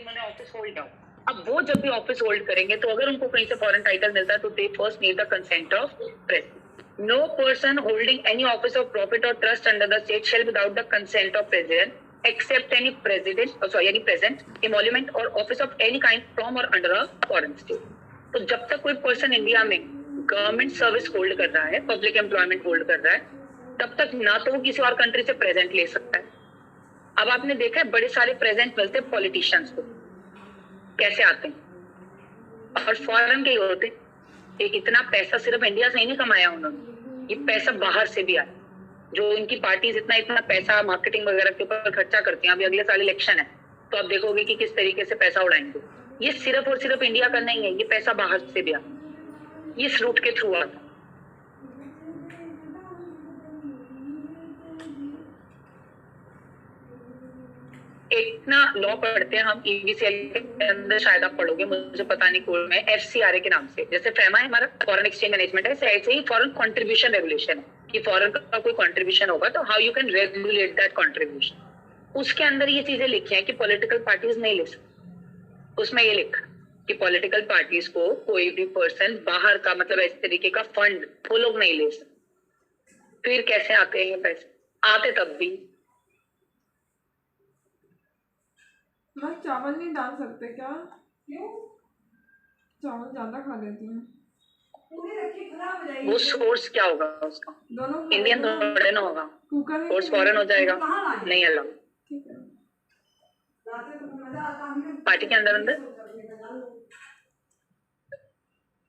उन्होंने office hold किया। अब वो जब भी ऑफिस होल्ड करेंगे तो अगर उनको कहीं से फॉरेन टाइटल मिलता है तो they first need the consent of president. No person holding any office of profit और trust under the state shall without the consent of president except any any present emolument or office of any kind from or under a foreign state। तो जब तक कोई person India में government service hold कर रहा है, public employment hold कर रहा है, तब तक ना तो वो किसी और कंट्री से प्रेजेंट ले सकता है। अब आपने देखा है बड़े सारे प्रेजेंट मिलते हैं पॉलिटिशियंस को, कैसे आते हैं और फॉरेन के ही होते। एक इतना पैसा सिर्फ इंडिया से ही नहीं कमाया उन्होंने, ये पैसा बाहर से भी आया। जो इनकी पार्टीज इतना पैसा मार्केटिंग वगैरह के ऊपर खर्चा करती हैं। अभी अगले साल इलेक्शन है तो आप देखोगे कि किस तरीके से पैसा उड़ाएंगे। ये सिर्फ और सिर्फ इंडिया का नहीं है, ये पैसा बाहर से भी आया, इस रूट के थ्रू आता। एक ना लॉ पढ़ते हैं हम ईबीसीएल के अंदर, शायद आप पढ़ोगे, मुझे पता नहीं कोड में, एफसीआरए के नाम से। जैसे फेमा है हमारा फॉरेन एक्सचेंज मैनेजमेंट है, ऐसे ही फॉरेन कंट्रीब्यूशन रेगुलेशन है कि फॉरेन का कोई कंट्रीब्यूशन होगा तो how you can regulate that contribution. उसके अंदर ये चीजें लिखी हैं कि पॉलिटिकल पार्टीज नहीं ले सकती। उसमें ये लिखा कि पॉलिटिकल पार्टीज को कोई भी पर्सन बाहर का, मतलब इस तरीके का फंड वो लोग नहीं ले सकते। फिर कैसे आते हैं ये पैसे? आते तब भी मैं चावल नहीं डाल सकते क्या? क्यों? चावल ज्यादा खा लेती हूँ। वो सोर्स क्या होगा उसका? दोनों इंडियन थोड़े ना होगा, कुकर सोर्स फॉरेन हो जाएगा, नहीं अलाउ। पार्टी के अंदर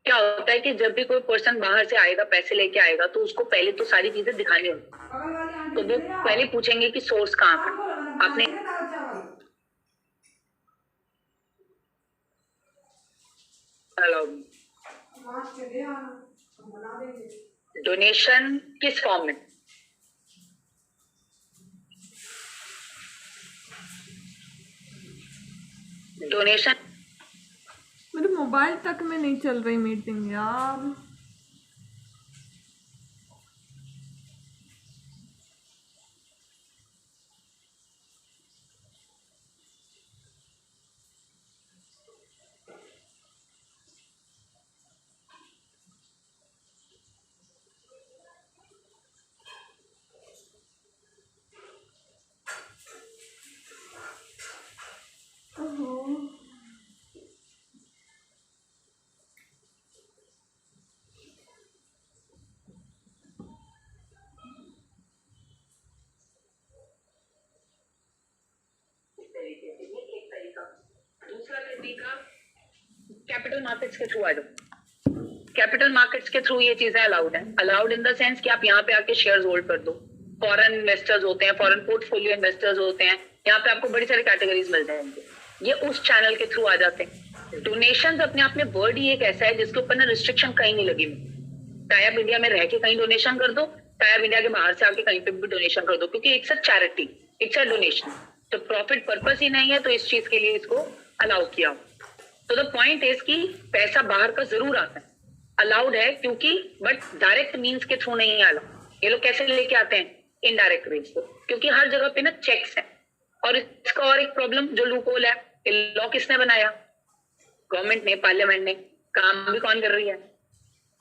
क्या होता है कि जब भी कोई पर्सन बाहर से आएगा, पैसे लेके आएगा, तो उसको पहले तो सारी चीजें दिखानी होगी। तो वो पहले पूछेंगे कि सोर्स कहाँ का। आपने डोनेशन किस फॉर्म में? डोनेशन मेरे मोबाइल तक में नहीं चल रही मीटिंग यार। दूसरा तरीका कैपिटल मार्केट्स के थ्रू आ जाओ। कैपिटल मार्केट्स के थ्रू ये चीजें अलाउड है। अलाउड इन द सेंस कि आप यहाँ पे आके शेयर्स होल्ड कर दो। फॉरेन इन्वेस्टर्स होते हैं, फॉरेन पोर्टफोलियो इन्वेस्टर्स होते हैं, यहाँ पे आपको बड़ी सारी कैटेगरीज मिल जाएंगे, ये उस चैनल के थ्रू आ जाते हैं। डोनेशन अपने आप में वर्ड ही एक ऐसा है जिसके ऊपर ना रिस्ट्रिक्शन कहीं नहीं लगी। चाहे आप इंडिया में रह के कहीं डोनेशन कर दो, चाहे आप इंडिया के बाहर से आके कहीं पे भी डोनेशन कर दो, क्योंकि it's a charity, it's a donation. तो प्रॉफिट पर्पस ही नहीं है, तो इस चीज के लिए इसको अलाउ किया। तो द पॉइंट इज कि पैसा बाहर का जरूर आता है, अलाउड है, क्योंकि बट डायरेक्ट मीन्स के थ्रू नहीं है अलाउड। ये लोग कैसे लेके आते हैं? इनडायरेक्ट मीन्स, क्योंकि हर जगह पे ना चेक्स है। और इसका और एक प्रॉब्लम जो लूपहोल है, लॉ किसने बनाया? गवर्नमेंट ने, पार्लियामेंट ने। काम भी कौन कर रही है?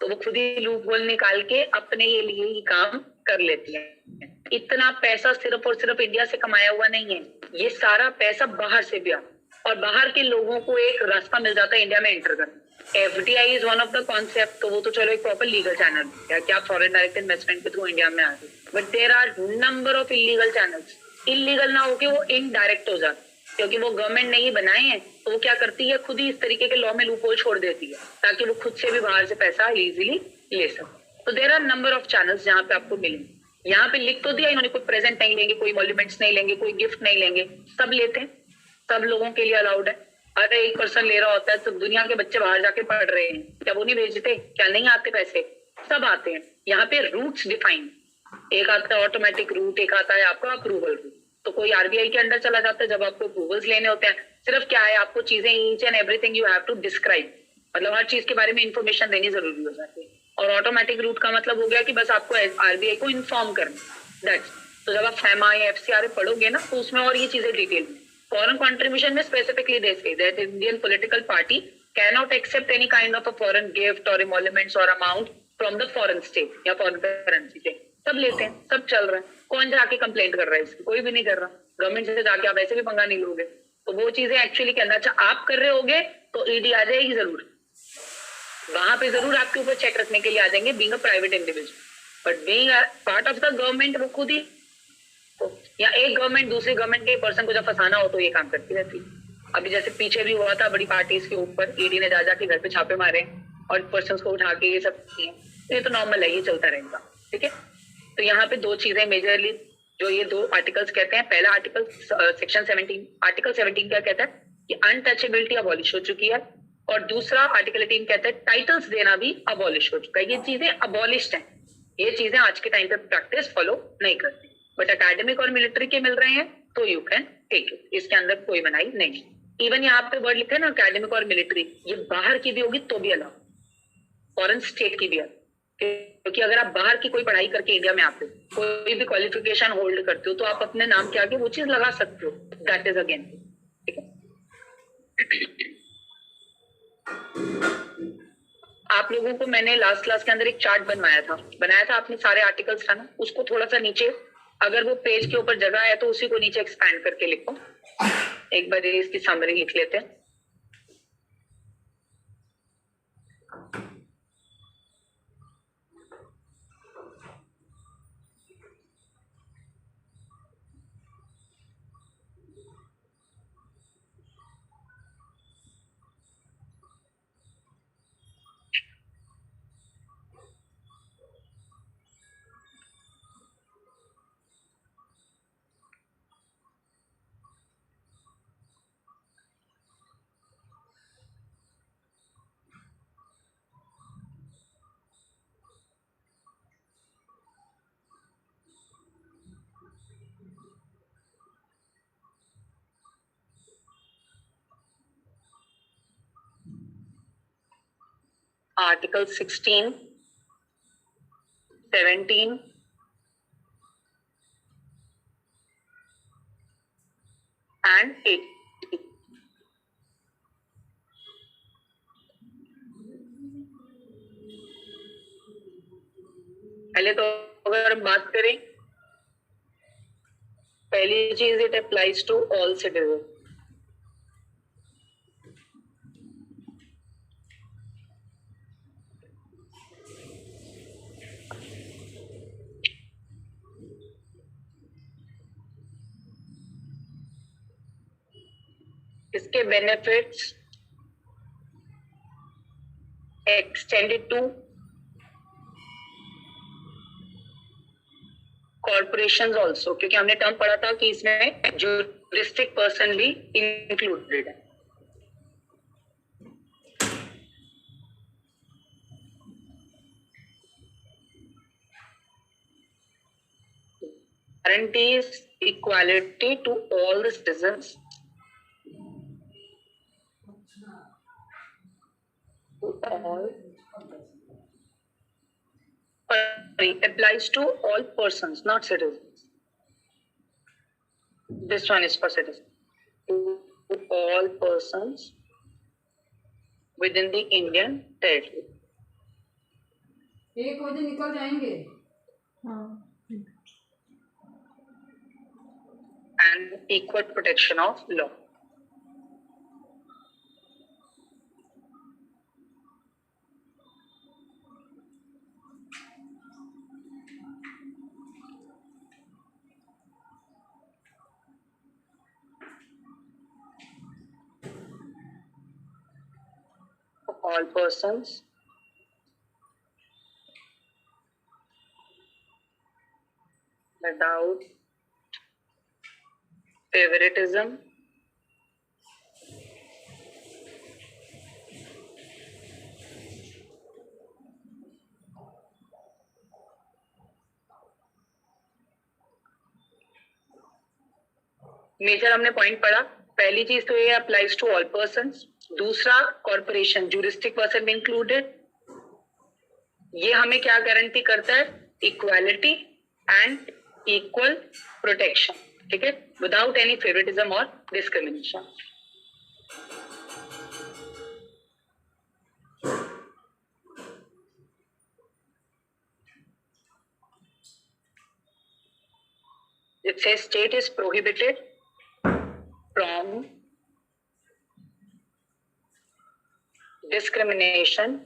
तो वो खुद ही लूपहोल निकाल के अपने लिए ही काम कर लेती है। इतना पैसा सिर्फ और सिर्फ इंडिया से कमाया हुआ नहीं है, ये सारा पैसा बाहर से भी आ, और बाहर के लोगों को एक रास्ता मिल जाता है इंडिया में एंटर करने। FDI is one of the concept, तो वो तो चलो एक प्रॉपर लीगल चैनल है कि आप फॉरेन डायरेक्ट इन्वेस्टमेंट के थ्रू इंडिया में आ गए, but there are number of illegal channels. Illegal ना होके वो इनडायरेक्ट हो जाते, क्योंकि वो गवर्नमेंट ने ही बनाए हैं। तो वो क्या करती है, खुद ही इस तरीके के लॉ में लूपहोल छोड़ देती है ताकि वो खुद से भी बाहर से पैसा इजीली ले सके। तो there are number of channels जहाँ पे आपको मिलेंगे। यहाँ पे लिख तो दिया इन्होंने, कोई प्रेजेंट नहीं लेंगे, कोई मॉल्यूमेंट्स नहीं लेंगे, कोई गिफ्ट नहीं लेंगे, सब लेते हैं, सब लोगों के लिए अलाउड है। अरे एक पर्सन ले रहा होता है तो दुनिया के बच्चे बाहर जाके पढ़ रहे हैं, क्या वो नहीं भेजते? क्या नहीं आते पैसे? सब आते हैं। यहाँ पे रूट्स डिफाइन, एक आता है ऑटोमेटिक रूट, एक आता है आपका अप्रूवल रूट। तो कोई आरबीआई के अंडर चला जाता है जब आपको अप्रूवल्स लेने होते हैं। सिर्फ क्या है, आपको चीजें each and everything you have to describe, मतलब हर चीज के बारे में इंफॉर्मेशन देनी जरूरी हो जाती है। और ऑटोमेटिक रूट का मतलब हो गया कि बस आपको आरबीआई को इन्फॉर्म करना, दैट्स। तो जब आप फैमा या एफसीआरए पढ़ोगे ना, तो उसमें और ये चीजें डिटेल में, फॉरेन कंट्रीब्यूशन में specifically they say that Indian political party cannot accept any kind of a foreign gift or emoluments or amount from the foreign state या foreign currency से. सब लेते हैं, सब चल रहा है. कौन जाके कंप्लेंट कर रहा है इसकी? कोई भी नहीं कर रहा. गवर्नमेंट से जाके आप ऐसे भी पंगा नहीं लोगे. तो वो चीजें एक्चुअली कहना अच्छा आप कर रहे होगे तो ईडी आ जाएगी जरूर. वहां पे जरूर आपके ऊपर चेक रखने के लिए आ जाएंगे being a private individual. But being part of the government वो खुद ही तो, या एक गवर्नमेंट दूसरी गवर्नमेंट के पर्सन को जब फंसाना हो तो ये काम करती रहती है. अभी जैसे पीछे भी हुआ था बड़ी पार्टीज के ऊपर ईडी ने जा के घर पे छापे मारे और पर्सन को उठा के ये सब किए. ये तो नॉर्मल है, ये चलता रहेगा. ठीक है. तो यहाँ पे दो चीजें मेजरली जो ये दो आर्टिकल्स कहते हैं. पहला आर्टिकल सेक्शन 17 आर्टिकल 17 क्या कहता है कि अनटचेबिलिटी अबॉलिश हो चुकी है. और दूसरा आर्टिकल 18 कहता है टाइटल्स देना भी अबॉलिश हो चुका है. ये चीजें अबॉलिश्ड हैं. ये चीजें आज के टाइम पे प्रैक्टिस फॉलो नहीं करती. बट अकेडमिक और मिलिट्री के मिल रहे हैं तो यू कैन टेक इट. इसके अंदर कोई मनाही नहीं. इवन यहाँ पे वर्ड लिखे ना अकेडमिक और मिलिट्री, ये बाहर की भी होगी तो भी अलाउ, फॉरेन स्टेट की भी अलाउ. क्योंकि अगर आप बाहर की कोई पढ़ाई करके इंडिया में आते हो, कोई भी क्वालिफिकेशन होल्ड करते हो तो आप अपने नाम के आगे वो चीज लगा सकते हो. That is again. ठीक है. आप लोगों को मैंने लास्ट क्लास के अंदर एक चार्ट बनाया था आपने सारे आर्टिकल्स था ना, उसको थोड़ा सा नीचे अगर वो पेज के ऊपर जगह है तो उसी को नीचे एक्सपैंड करके लिखो. एक बार इसकी समरी लिख लेते हैं. Article 16, 17 and 8. पहले तो अगर हम बात करें, पहली चीज it applies to all citizen. इसके benefits extended to corporations also, क्योंकि हमने टर्म पढ़ा था कि इसमें ज्यूरिस्टिक पर्सन भी इंक्लूडेड है. guarantees equality to all the citizens. All applies to all persons, not citizens. This one is for citizens. To all persons within the Indian territory. एक बजे निकल जाएंगे. हाँ. And equal protection of law. All persons without favoritism major हमने point पढ़ा. पहली चीज तो ये अप्लाइज टू ऑल पर्संस. दूसरा कॉर्पोरेशन ज्यूरिस्टिक पर्सन में इंक्लूडेड. ये हमें क्या गारंटी करता है? Equality and equal protection. ठीक है, विदाउट एनी फेवरेटिज्म और discrimination. It says state is prohibited from discrimination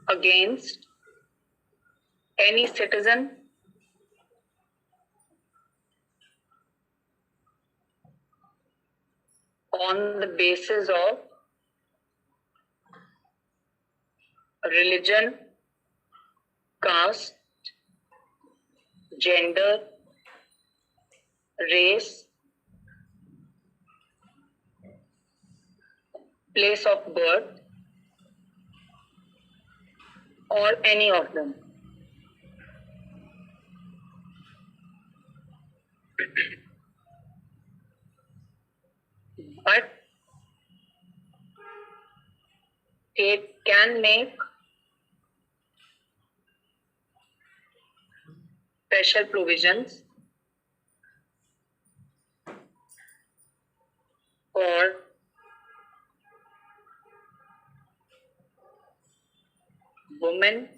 against any citizen on the basis of religion, caste, gender, race, place of birth, or any of them. But it can make special provisions for women,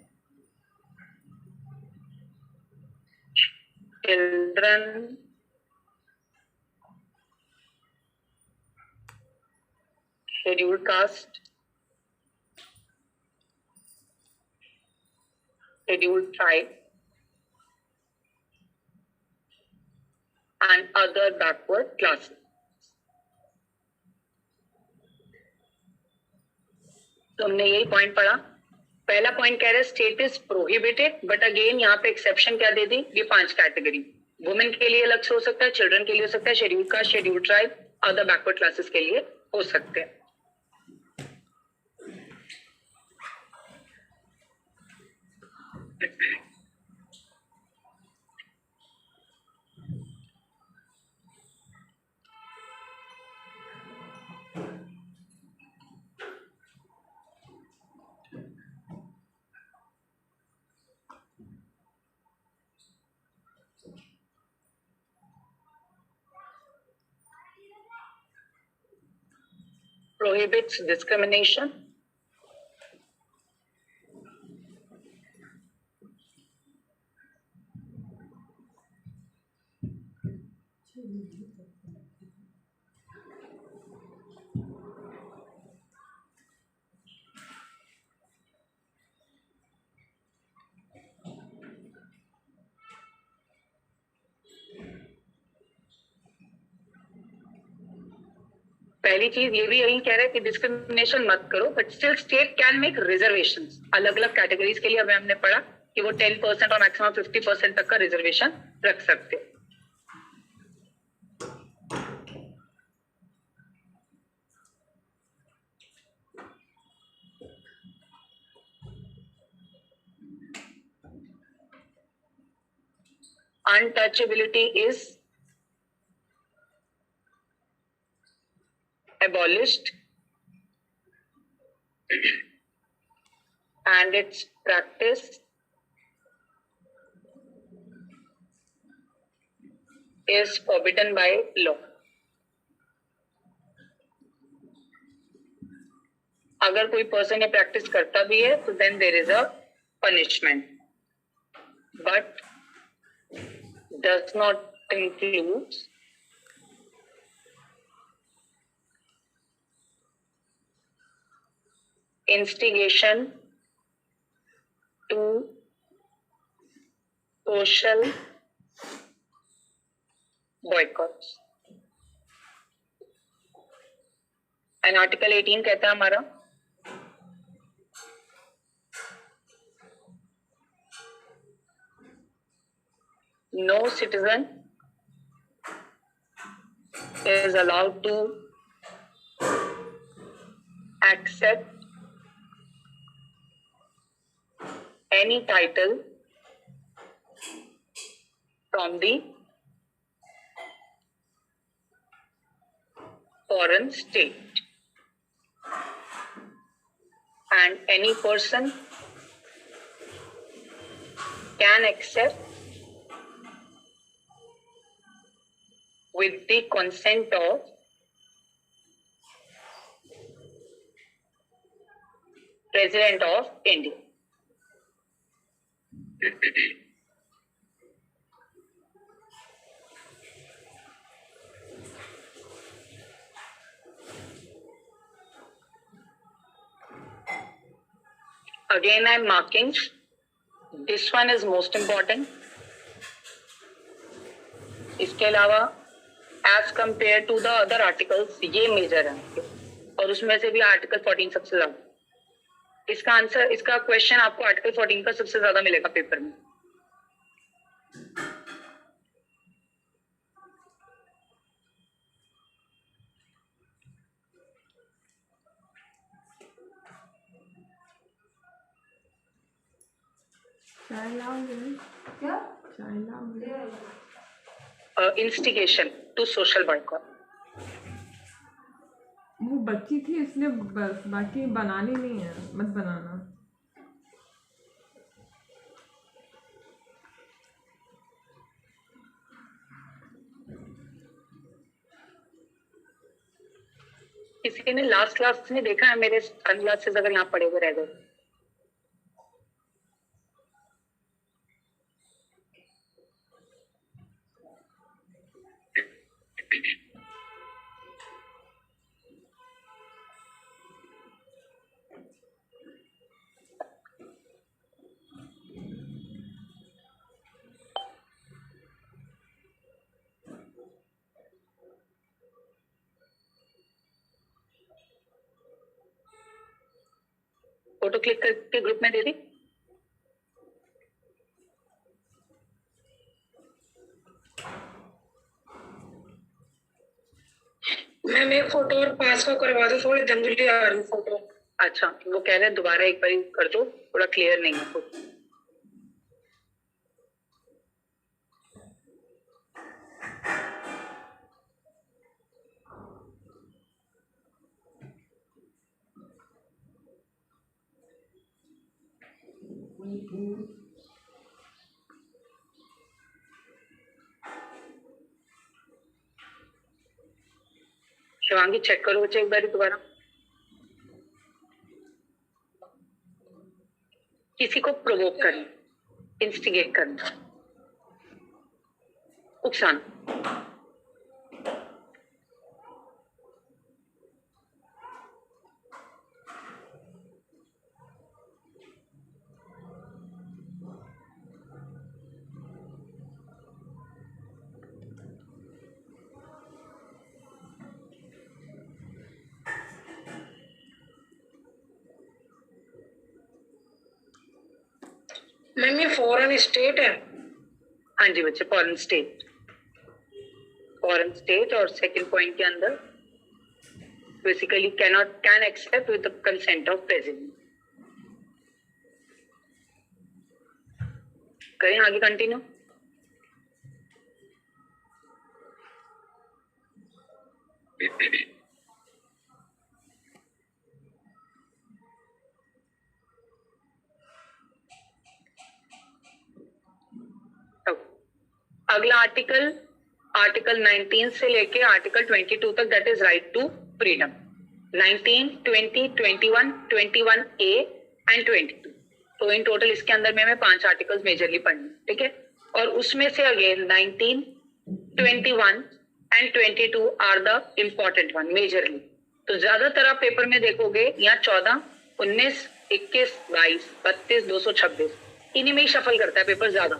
children, scheduled caste, scheduled tribe, and other backward classes. तो हमने यही point पढ़ा. पहला point कह रहे state is prohibited, but again यहाँ पे exception क्या दे दी, ये 5 कैटेगरी. वुमेन के लिए अलग से हो सकता है, चिल्ड्रन के लिए हो सकता है, schedule caste, schedule tribe, other backward classes के लिए हो सकते हैं. Prohibits discrimination पहली चीज ये भी यही कह रहे हैं कि डिस्क्रिमिनेशन मत करो, but still state can make reservations. अलग अलग कैटेगरीज के लिए अभी हमने पढ़ा कि वो 10% और मैक्सिमम 50% तक का रिजर्वेशन रख सकते हैं. Untouchability is abolished and its practice is forbidden by law. अगर कोई पर्सन ये प्रैक्टिस करता भी है तो then there is a punishment, but does not include instigation to social boycotts. And article 18 कहता है हमारा no citizen is allowed to accept any title from the foreign state, and any person can accept with the consent of President of India. Again, I am marking. This one is most important. इसके अलावा as compared to the other articles ये major है और उसमें से भी article 14 सबसे ज्यादा। इसका आंसर, इसका क्वेश्चन आपको आर्टिकल 14 का सबसे ज्यादा मिलेगा पेपर में। क्या इंस्टिगेशन टू सोशल बॉयकॉट। वो बच्ची थी इसलिए बस, बाकी बनानी नहीं है, मत बनाना। किसी ने लास्ट क्लास में देखा है मेरे सनग्लासेस अगर यहाँ पड़े हुए रह गए? फोटो क्लिक करके ग्रुप में दे दी। मैम एक फोटो और पास का करवा दो, थोड़ी धुंधली आ रही फोटो। अच्छा, वो कह रहे हैं दोबारा एक बार कर दो, थोड़ा क्लियर नहीं है फोटो। शिवांगी चेक करो बच्चे एक बार दोबारा। किसी को प्रोवोक करना, इंस्टिगेट करना, उकसाना। मैम ये फॉरेन स्टेट है। हाँ जी बच्चे, फॉरेन स्टेट, फॉरेन स्टेट। और सेकंड पॉइंट के अंदर basically can accept with the consent of president. करें आगे कंटिन्यू। अगला आर्टिकल 19 से लेके आर्टिकल 22 तक, that is right to freedom. 19, 20, 21, 21A and 22। तो इन टोटल इसके अंदर में हमें 5 आर्टिकल्स मेजरली पढ़ने, ठीक है। और उसमें से again 19, 21 and 22 are the important one majorly. तो ज्यादातर आप पेपर में देखोगे यहाँ 14, 19, 21, 22, 32, 226 इन्हीं में ही शफल करता है पेपर ज्यादा।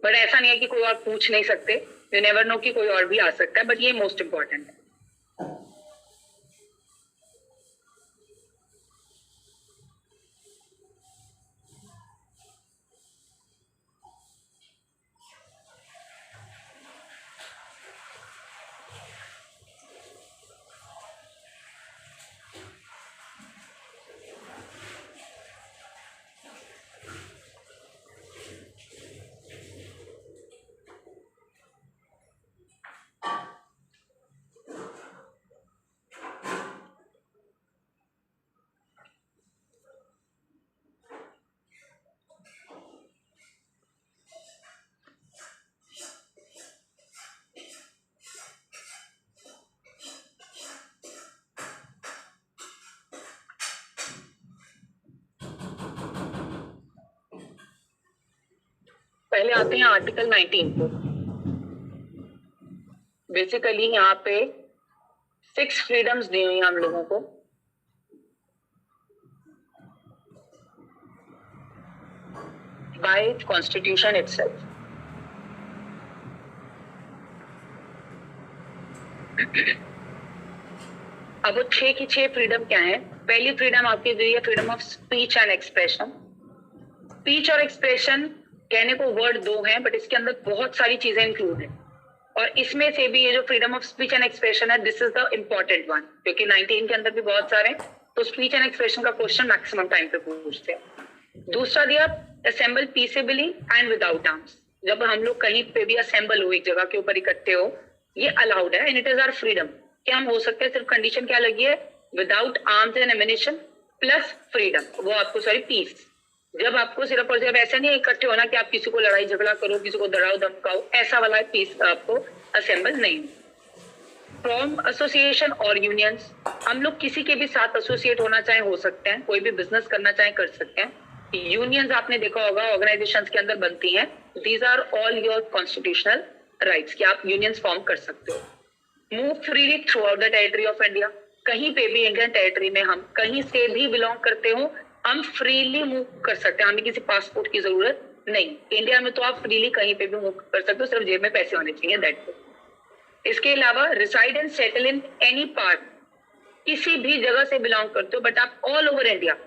बट ऐसा नहीं है कि कोई और पूछ नहीं सकते, यू नेवर नो कि कोई और भी आ सकता है, बट ये मोस्ट इंपॉर्टेंट है। पहले आते हैं आर्टिकल 19 को। बेसिकली यहाँ पे 6 फ्रीडम्स दी हुई हैं हम लोगों को। Bye constitution itself. अब वो 6 की 6 फ्रीडम क्या है? पहली फ्रीडम आपकी दी है freedom of speech and expression. Speech और एक्सप्रेशन कहने को वर्ड 2 हैं, बट इसके अंदर बहुत सारी चीजें इंक्लूड है। और इसमें से भी ये जो freedom of speech and expression है, this is the important one, क्योंकि 19 के अंदर भी बहुत सारे हैं, तो स्पीच एंड एक्सप्रेशन का क्वेश्चन मैक्सिमम टाइम पे पूछते हैं। दूसरा दिया assemble peaceably and without arms. जब हम लोग कहीं पे भी असेंबल हो, एक जगह के ऊपर इकट्ठे हो, ये अलाउड है and it is our freedom. क्या हम हो सकते हैं, सिर्फ कंडीशन क्या लगी है? Without arms and ammunition plus freedom, वो आपको सॉरी पीस। जब आपको सिर्फ और सिर्फ ऐसा नहीं इकट्ठे होना कि आप किसी को लड़ाई झगड़ा करो, किसी को डराओ धमकाओ, ऐसा वाला पीस आपको असेंबल नहीं। फ्रॉम एसोसिएशन और यूनियंस, हम लोग किसी के भी साथ एसोसिएट होना चाहे हो सकते हैं, कोई भी बिजनेस करना चाहे कर सकते हैं। यूनियंस आपने देखा होगा ऑर्गेनाइजेशंस के अंदर बनती हैं। These are all your constitutional rights कि आप यूनियंस फॉर्म कर सकते हो। Move freely throughout the territory of India, कहीं पे भी इंडियन टेरिटरी में हम कहीं से भी बिलोंग करते हो, हम फ्रीली मूव कर सकते हैं, हमें किसी पासपोर्ट की जरूरत नहीं। इंडिया में तो आप फ्रीली कहीं पे भी मूव कर सकते हो, सिर्फ जेब में पैसे होने चाहिए, दैट्स इट। इसके अलावा reside and settle in any part, किसी भी जगह से बिलोंग करते हो बट आप ऑल ओवर इंडिया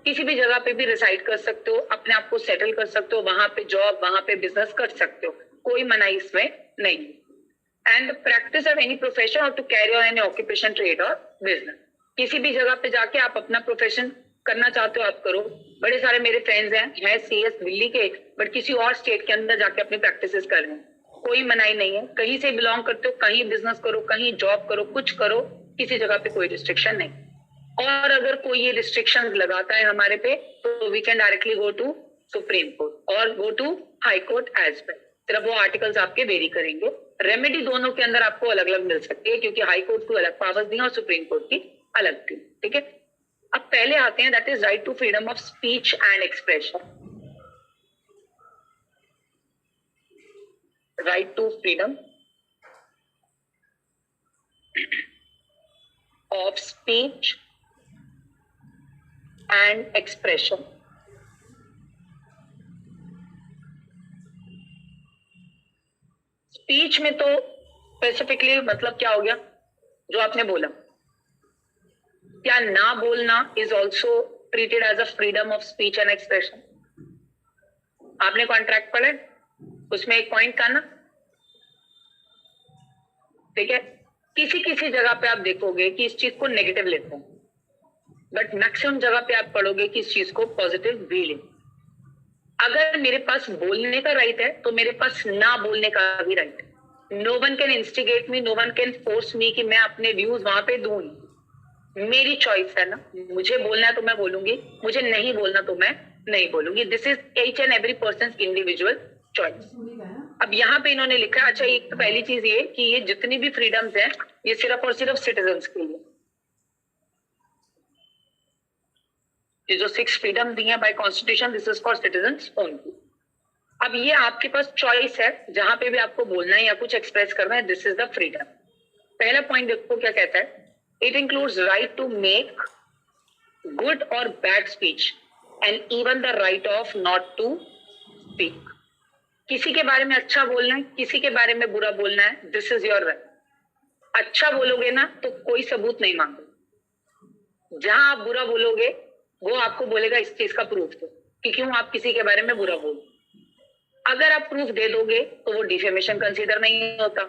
किसी भी जगह पे भी रिसाइड कर सकते हो, अपने आप को सेटल कर सकते हो, वहां पे जॉब, वहां पे बिजनेस कर सकते हो, कोई मनाही इसमें नहीं। And practice of any profession और to carry on any occupation, trade और बिजनेस, किसी भी जगह पे जाके आप अपना प्रोफेशन करना चाहते हो आप करो। बड़े सारे मेरे फ्रेंड्स हैं सीएस दिल्ली के, बट किसी और स्टेट के अंदर जाके अपनी प्रैक्टिसेस कर रहे हैं, कोई मनाही नहीं है। कहीं से बिलोंग करते हो, कहीं बिजनेस करो, कहीं जॉब करो, कुछ करो, किसी जगह पे कोई रिस्ट्रिक्शन नहीं। और अगर कोई ये रिस्ट्रिक्शन लगाता है हमारे पे, तो we can directly go to supreme court और go to high court as well. सिर्फ वो आर्टिकल्स आपके वेरी करेंगे। रेमेडी दोनों के अंदर आपको अलग अलग मिल सकती है, क्योंकि हाई कोर्ट को अलग पावर्स दी और सुप्रीम कोर्ट की अलग थी। ठीक है, अब पहले आते हैं that is right to freedom of speech and expression. Right to freedom of speech and expression. Speech में तो स्पेसिफिकली मतलब क्या हो गया जो आपने बोला, क्या ना बोलना is also treated as a freedom of speech and expression. आपने कॉन्ट्रैक्ट पढ़ा, उसमें एक पॉइंट था ना, ठीक है। किसी किसी जगह पे आप देखोगे कि इस चीज को नेगेटिव लेते हैं, बट मैक्सिमम जगह पे आप पढ़ोगे कि इस चीज को पॉजिटिव भी ले। अगर मेरे पास बोलने का राइट है तो मेरे पास ना बोलने का भी राइट है। No one can instigate me, no one can force me कि मैं अपने व्यूज वहां पे दूं। मेरी चॉइस है ना, मुझे बोलना है तो मैं बोलूंगी, मुझे नहीं बोलना तो मैं नहीं बोलूंगी। This is each and every person individual choice. अब यहाँ पे इन्होंने लिखा, अच्छा एक तो पहली चीज ये कि ये जितनी भी फ्रीडम्स हैं ये सिर्फ और सिर्फ सिटीजन्स के लिए। ये जो 6 फ्रीडम दी है bye constitution, this is for citizens only. अब ये आपके पास चॉइस है, जहां पे भी आपको बोलना है या कुछ एक्सप्रेस करना है, दिस इज द फ्रीडम। पहला पॉइंट देखो क्या कहता है, it includes right to make good और bad speech and even the right of not to speak. किसी के बारे में अच्छा बोलना है, किसी के बारे में बुरा बोलना है, दिस इज योर राइट। अच्छा बोलोगे ना तो कोई सबूत नहीं मांगो, जहां आप बुरा बोलोगे वो आपको बोलेगा इस चीज का प्रूफ दो कि क्यों आप किसी के बारे में बुरा बोलो। अगर आप प्रूफ दे दोगे तो वो डिफेमेशन कंसीडर नहीं होता,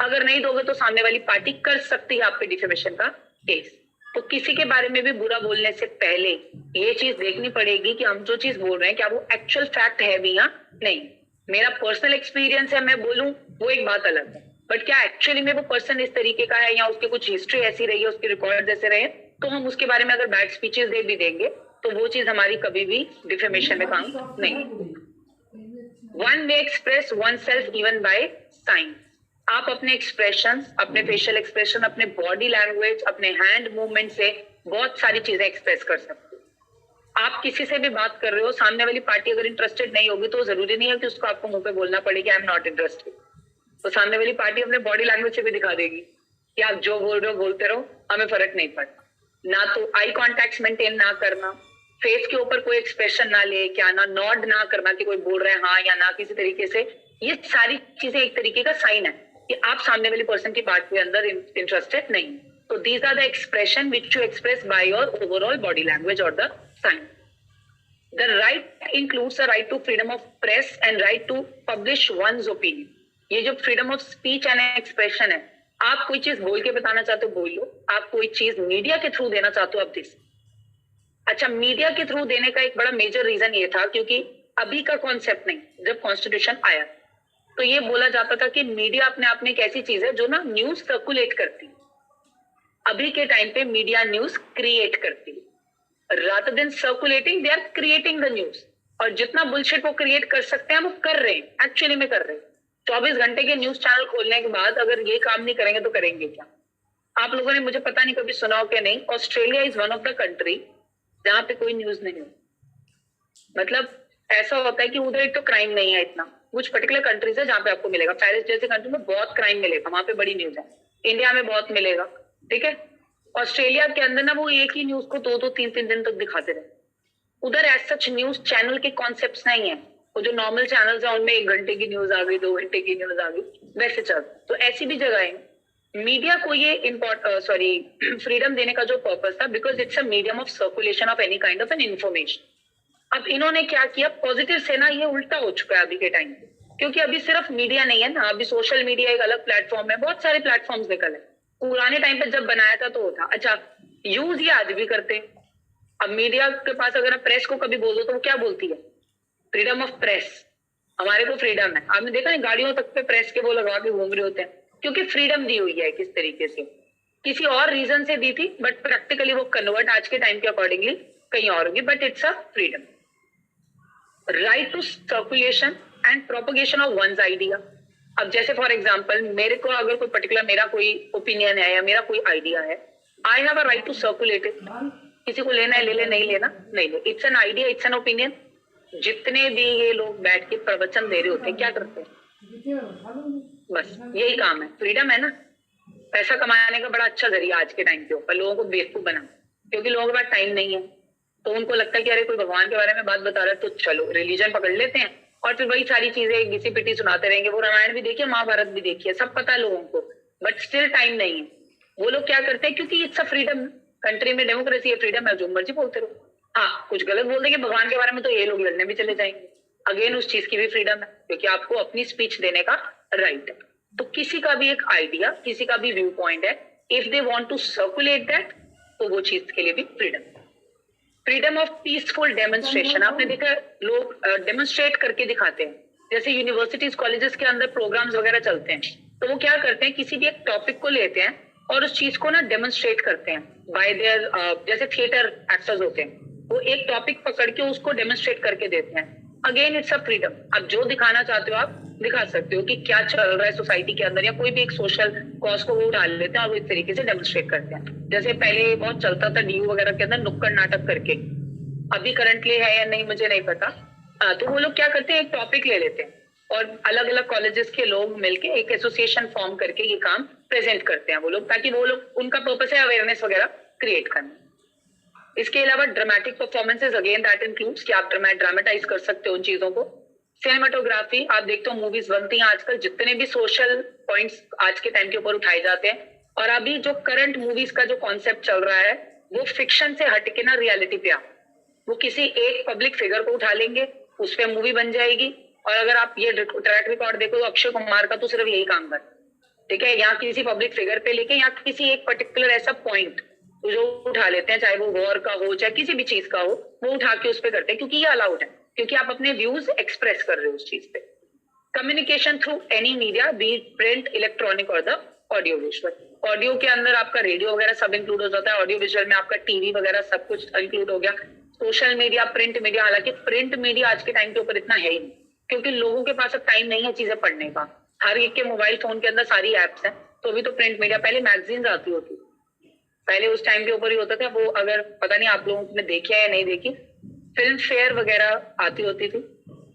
अगर नहीं दोगे तो सामने वाली पार्टी कर सकती है आप पे डिफेमेशन का केस। तो किसी के बारे में भी बुरा बोलने से पहले ये चीज देखनी पड़ेगी कि हम जो चीज बोल रहे हैं क्या वो एक्चुअल फैक्ट है भी या नहीं। मेरा पर्सनल एक्सपीरियंस है, मैं बोलूं वो एक बात अलग है, बट क्या एक्चुअली में वो पर्सन इस तरीके का है या उसकी कुछ हिस्ट्री ऐसी रही है, उसके रिकॉर्ड ऐसे रहे, तो हम उसके बारे में अगर बैड स्पीचेस दे भी देंगे तो वो चीज हमारी कभी भी डिफेमेशन में काम नहीं। One may express one self even by sine. आप अपने एक्सप्रेशंस, अपने फेशियल एक्सप्रेशन, अपने बॉडी लैंग्वेज, अपने हैंड मूवमेंट से बहुत सारी चीजें एक्सप्रेस कर सकते हो। आप किसी से भी बात कर रहे हो, सामने वाली पार्टी अगर इंटरेस्टेड नहीं होगी तो जरूरी नहीं है कि उसको आपको मुंह पे बोलना पड़े कि आई एम नॉट इंटरेस्टेड। तो सामने वाली पार्टी अपने बॉडी लैंग्वेज से भी दिखा देगी कि आप जो बोल रहे हो बोलते रहो, हमें फर्क नहीं पड़ता। ना तो आई कॉन्टेक्ट मेंटेन ना करना, फेस के ऊपर कोई एक्सप्रेशन ना ले के आना, नॉड ना करना कि कोई बोल रहे हैं हाँ या ना किसी तरीके से, ये सारी चीजें एक तरीके का साइन है कि आप सामने वाली पर्सन की बात के अंदर इंटरेस्टेड नहीं। तो these are the expression which you express by your overall body language और the sign. The right includes the right to freedom of press and right to publish one's opinion. ये जो freedom of speech and expression है, आप कोई चीज बोल के बताना चाहते हो बोल लो, आप कोई चीज मीडिया के थ्रू देना चाहते हो आप दे सकते। अच्छा, मीडिया के थ्रू देने का एक बड़ा मेजर रीजन ये था क्योंकि अभी का कॉन्सेप्ट नहीं, जब कॉन्स्टिट्यूशन आया तो ये बोला जाता था कि मीडिया अपने आप में एक ऐसी चीज है जो ना न्यूज सर्कुलेट करती। अभी के टाइम पे मीडिया न्यूज क्रिएट करती है, rather than circulating they are creating the news। और जितना बुलशिट वो क्रिएट कर सकते हैं वो कर रहे हैं, एक्चुअली में कर रहे हैं। 24 घंटे के न्यूज चैनल खोलने के बाद अगर ये काम नहीं करेंगे तो करेंगे क्या? आप लोगों ने मुझे पता नहीं कभी सुना हो क्या नहीं, Australia is one of the country जहाँ पे कोई न्यूज नहीं हो। मतलब ऐसा होता है कि उधर एक तो क्राइम नहीं है इतना, कुछ पर्टिकुलर कंट्रीज है जहाँ पे आपको मिलेगा। पेरिस जैसे कंट्री में बहुत क्राइम मिलेगा, वहां पे बड़ी न्यूज है। इंडिया में बहुत मिलेगा, ठीक है। ऑस्ट्रेलिया के अंदर ना वो एक ही न्यूज को 2-2, 3-3 दिन तक दिखाते रहे। उधर एज सच न्यूज चैनल के कॉन्सेप्ट्स नहीं है, वो जो नॉर्मल चैनल्स है उनमें 1 घंटे की न्यूज आ गई, 2 घंटे की न्यूज आ गई, वैसे चल। तो ऐसी भी जगह है। मीडिया को ये फ्रीडम देने का जो पर्पस था, because it's a medium of circulation of any kind of an information. अब इन्होंने क्या किया, पॉजिटिव से ना ये उल्टा हो चुका है अभी के टाइम पे, क्योंकि अभी सिर्फ मीडिया नहीं है ना, अभी सोशल मीडिया एक अलग प्लेटफॉर्म है, बहुत सारे प्लेटफॉर्म्स निकल है। पुराने टाइम पे जब बनाया था तो वो था। अच्छा, यूज ये आज भी करते हैं। अब मीडिया के पास अगर आप प्रेस को कभी बोल दो तो वो क्या बोलती है, फ्रीडम ऑफ प्रेस, हमारे को फ्रीडम है। आपने देखा नहीं गाड़ियों तक पे प्रेस के वो लगा के घूम रहे होते हैं, क्योंकि फ्रीडम दी हुई है किस तरीके से, किसी और रीजन से दी थी, बट प्रैक्टिकली वो कन्वर्ट आज के टाइम के अकॉर्डिंगली कहीं और होगी, but it's a freedom. Right to circulation and propagation of one's idea. अब जैसे फॉर एग्जाम्पल मेरे को अगर कोई पर्टिकुलर मेरा कोई ओपिनियन है या मेरा कोई आइडिया है, I have a right to circulate it. किसी को लेना है ले ले, नहीं लेना नहीं ले, it's an idea, it's an opinion. जितने भी ये लोग बैठ के प्रवचन दे रहे होते हैं क्या करते हैं, बस यही काम है, फ्रीडम है ना। पैसा कमाने का बड़ा अच्छा जरिया आज के टाइम के ऊपर, लोगों को बेवकूफ बना, क्योंकि लोगों के पास टाइम नहीं है। तो उनको लगता है कि अरे कोई भगवान के बारे में बात बता रहा है तो चलो रिलीजन पकड़ लेते हैं, और फिर वही सारी चीजें घिसी पिटी सुनाते रहेंगे। वो रामायण भी देखिए, महाभारत भी देखिए, सब पता है लोगों को, बट स्टिल टाइम नहीं है। वो लोग क्या करते हैं, क्योंकि इट्स अ फ्रीडम, कंट्री में डेमोक्रेसी है, फ्रीडम है, जो मर्जी बोलते रहो। हाँ, कुछ गलत बोल देंगे भगवान के बारे में तो ये लोग लड़ने भी चले जाएंगे, अगेन उस चीज की भी फ्रीडम है, क्योंकि आपको अपनी स्पीच देने का राइट है। तो किसी का भी एक आइडिया, किसी का भी व्यू पॉइंट है, if they want to circulate that, तो वो चीज के लिए भी freedom. Freedom of peaceful demonstration, आपने देखा लोग डेमोन्स्ट्रेट करके दिखाते हैं, जैसे यूनिवर्सिटीज कॉलेजेस के अंदर प्रोग्राम्स वगैरह चलते हैं, तो वो क्या करते हैं, किसी भी एक टॉपिक को लेते हैं और उस चीज को ना डेमोन्स्ट्रेट करते हैं बाय देयर, जैसे थिएटर एक्टर्स होते हैं, वो एक टॉपिक पकड़ के उसको डेमोन्स्ट्रेट करके देते हैं। अगेन इट्स अ फ्रीडम, आप जो दिखाना चाहते हो आप दिखा सकते हो कि क्या चल रहा है सोसाइटी के अंदर, या कोई भी एक सोशल कॉज को वो उठा लेते हैं और वो इस तरीके से डेमोन्स्ट्रेट करते हैं। जैसे पहले बहुत चलता था डीयू वगैरह के अंदर नुक्कड़ नाटक करके, अभी करंटली है या नहीं मुझे नहीं पता। तो वो लोग क्या करते हैं, एक टॉपिक ले लेते हैं और अलग अलग कॉलेजेस के लोग मिलके एक एसोसिएशन फॉर्म करके ये काम प्रेजेंट करते हैं वो लोग, ताकि वो लोग, उनका पर्पस है अवेयरनेस वगैरह क्रिएट करना। इसके अलावा dramatic performances, again that includes कि आप ड्रामेटाइज कर सकते हो उन चीजों को। सिनेमाटोग्राफी, आप देखते हो मूवीज बनती हैं आजकल, जितने भी सोशल पॉइंट्स आज के टाइम के ऊपर उठाए जाते हैं, और अभी जो करंट मूवीज का जो कॉन्सेप्ट चल रहा है वो फिक्शन से हटके ना रियलिटी पे आ, वो किसी एक पब्लिक फिगर को उठा लेंगे, उस पर मूवी बन जाएगी। और अगर आप ये ट्रैक रिकॉर्ड देखो तो अक्षय कुमार का तो सिर्फ यही काम कर, ठीक है, यहाँ किसी पब्लिक फिगर पे लेके या किसी एक पर्टिकुलर ऐसा पॉइंट जो उठा लेते हैं, चाहे वो वॉर का हो चाहे किसी भी चीज का हो, वो उठा के उस पर करते हैं, क्योंकि ये अलाउड है, क्योंकि आप अपने व्यूज एक्सप्रेस कर रहे हो उस चीज पे। Communication through any media, be print, electronic और द ऑडियो विजुअल। ऑडियो के अंदर आपका रेडियो वगैरह सब इंक्लूड हो जाता है, ऑडियो विजुअल में आपका टीवी वगैरह सब कुछ इंक्लूड हो गया। सोशल मीडिया, प्रिंट मीडिया, हालांकि प्रिंट मीडिया आज के टाइम के ऊपर इतना है ही नहीं, क्योंकि लोगों के पास अब टाइम नहीं है चीजें पढ़ने का, हर एक के मोबाइल फोन के अंदर सारी एप्स हैं। तो अभी तो प्रिंट मीडिया, पहले मैगजीन्स आती होती, पहले उस टाइम के ऊपर ही होता था वो, अगर पता नहीं आप लोगों ने देखी है या नहीं देखी, फिल्म फेयर वगैरह आती होती थी,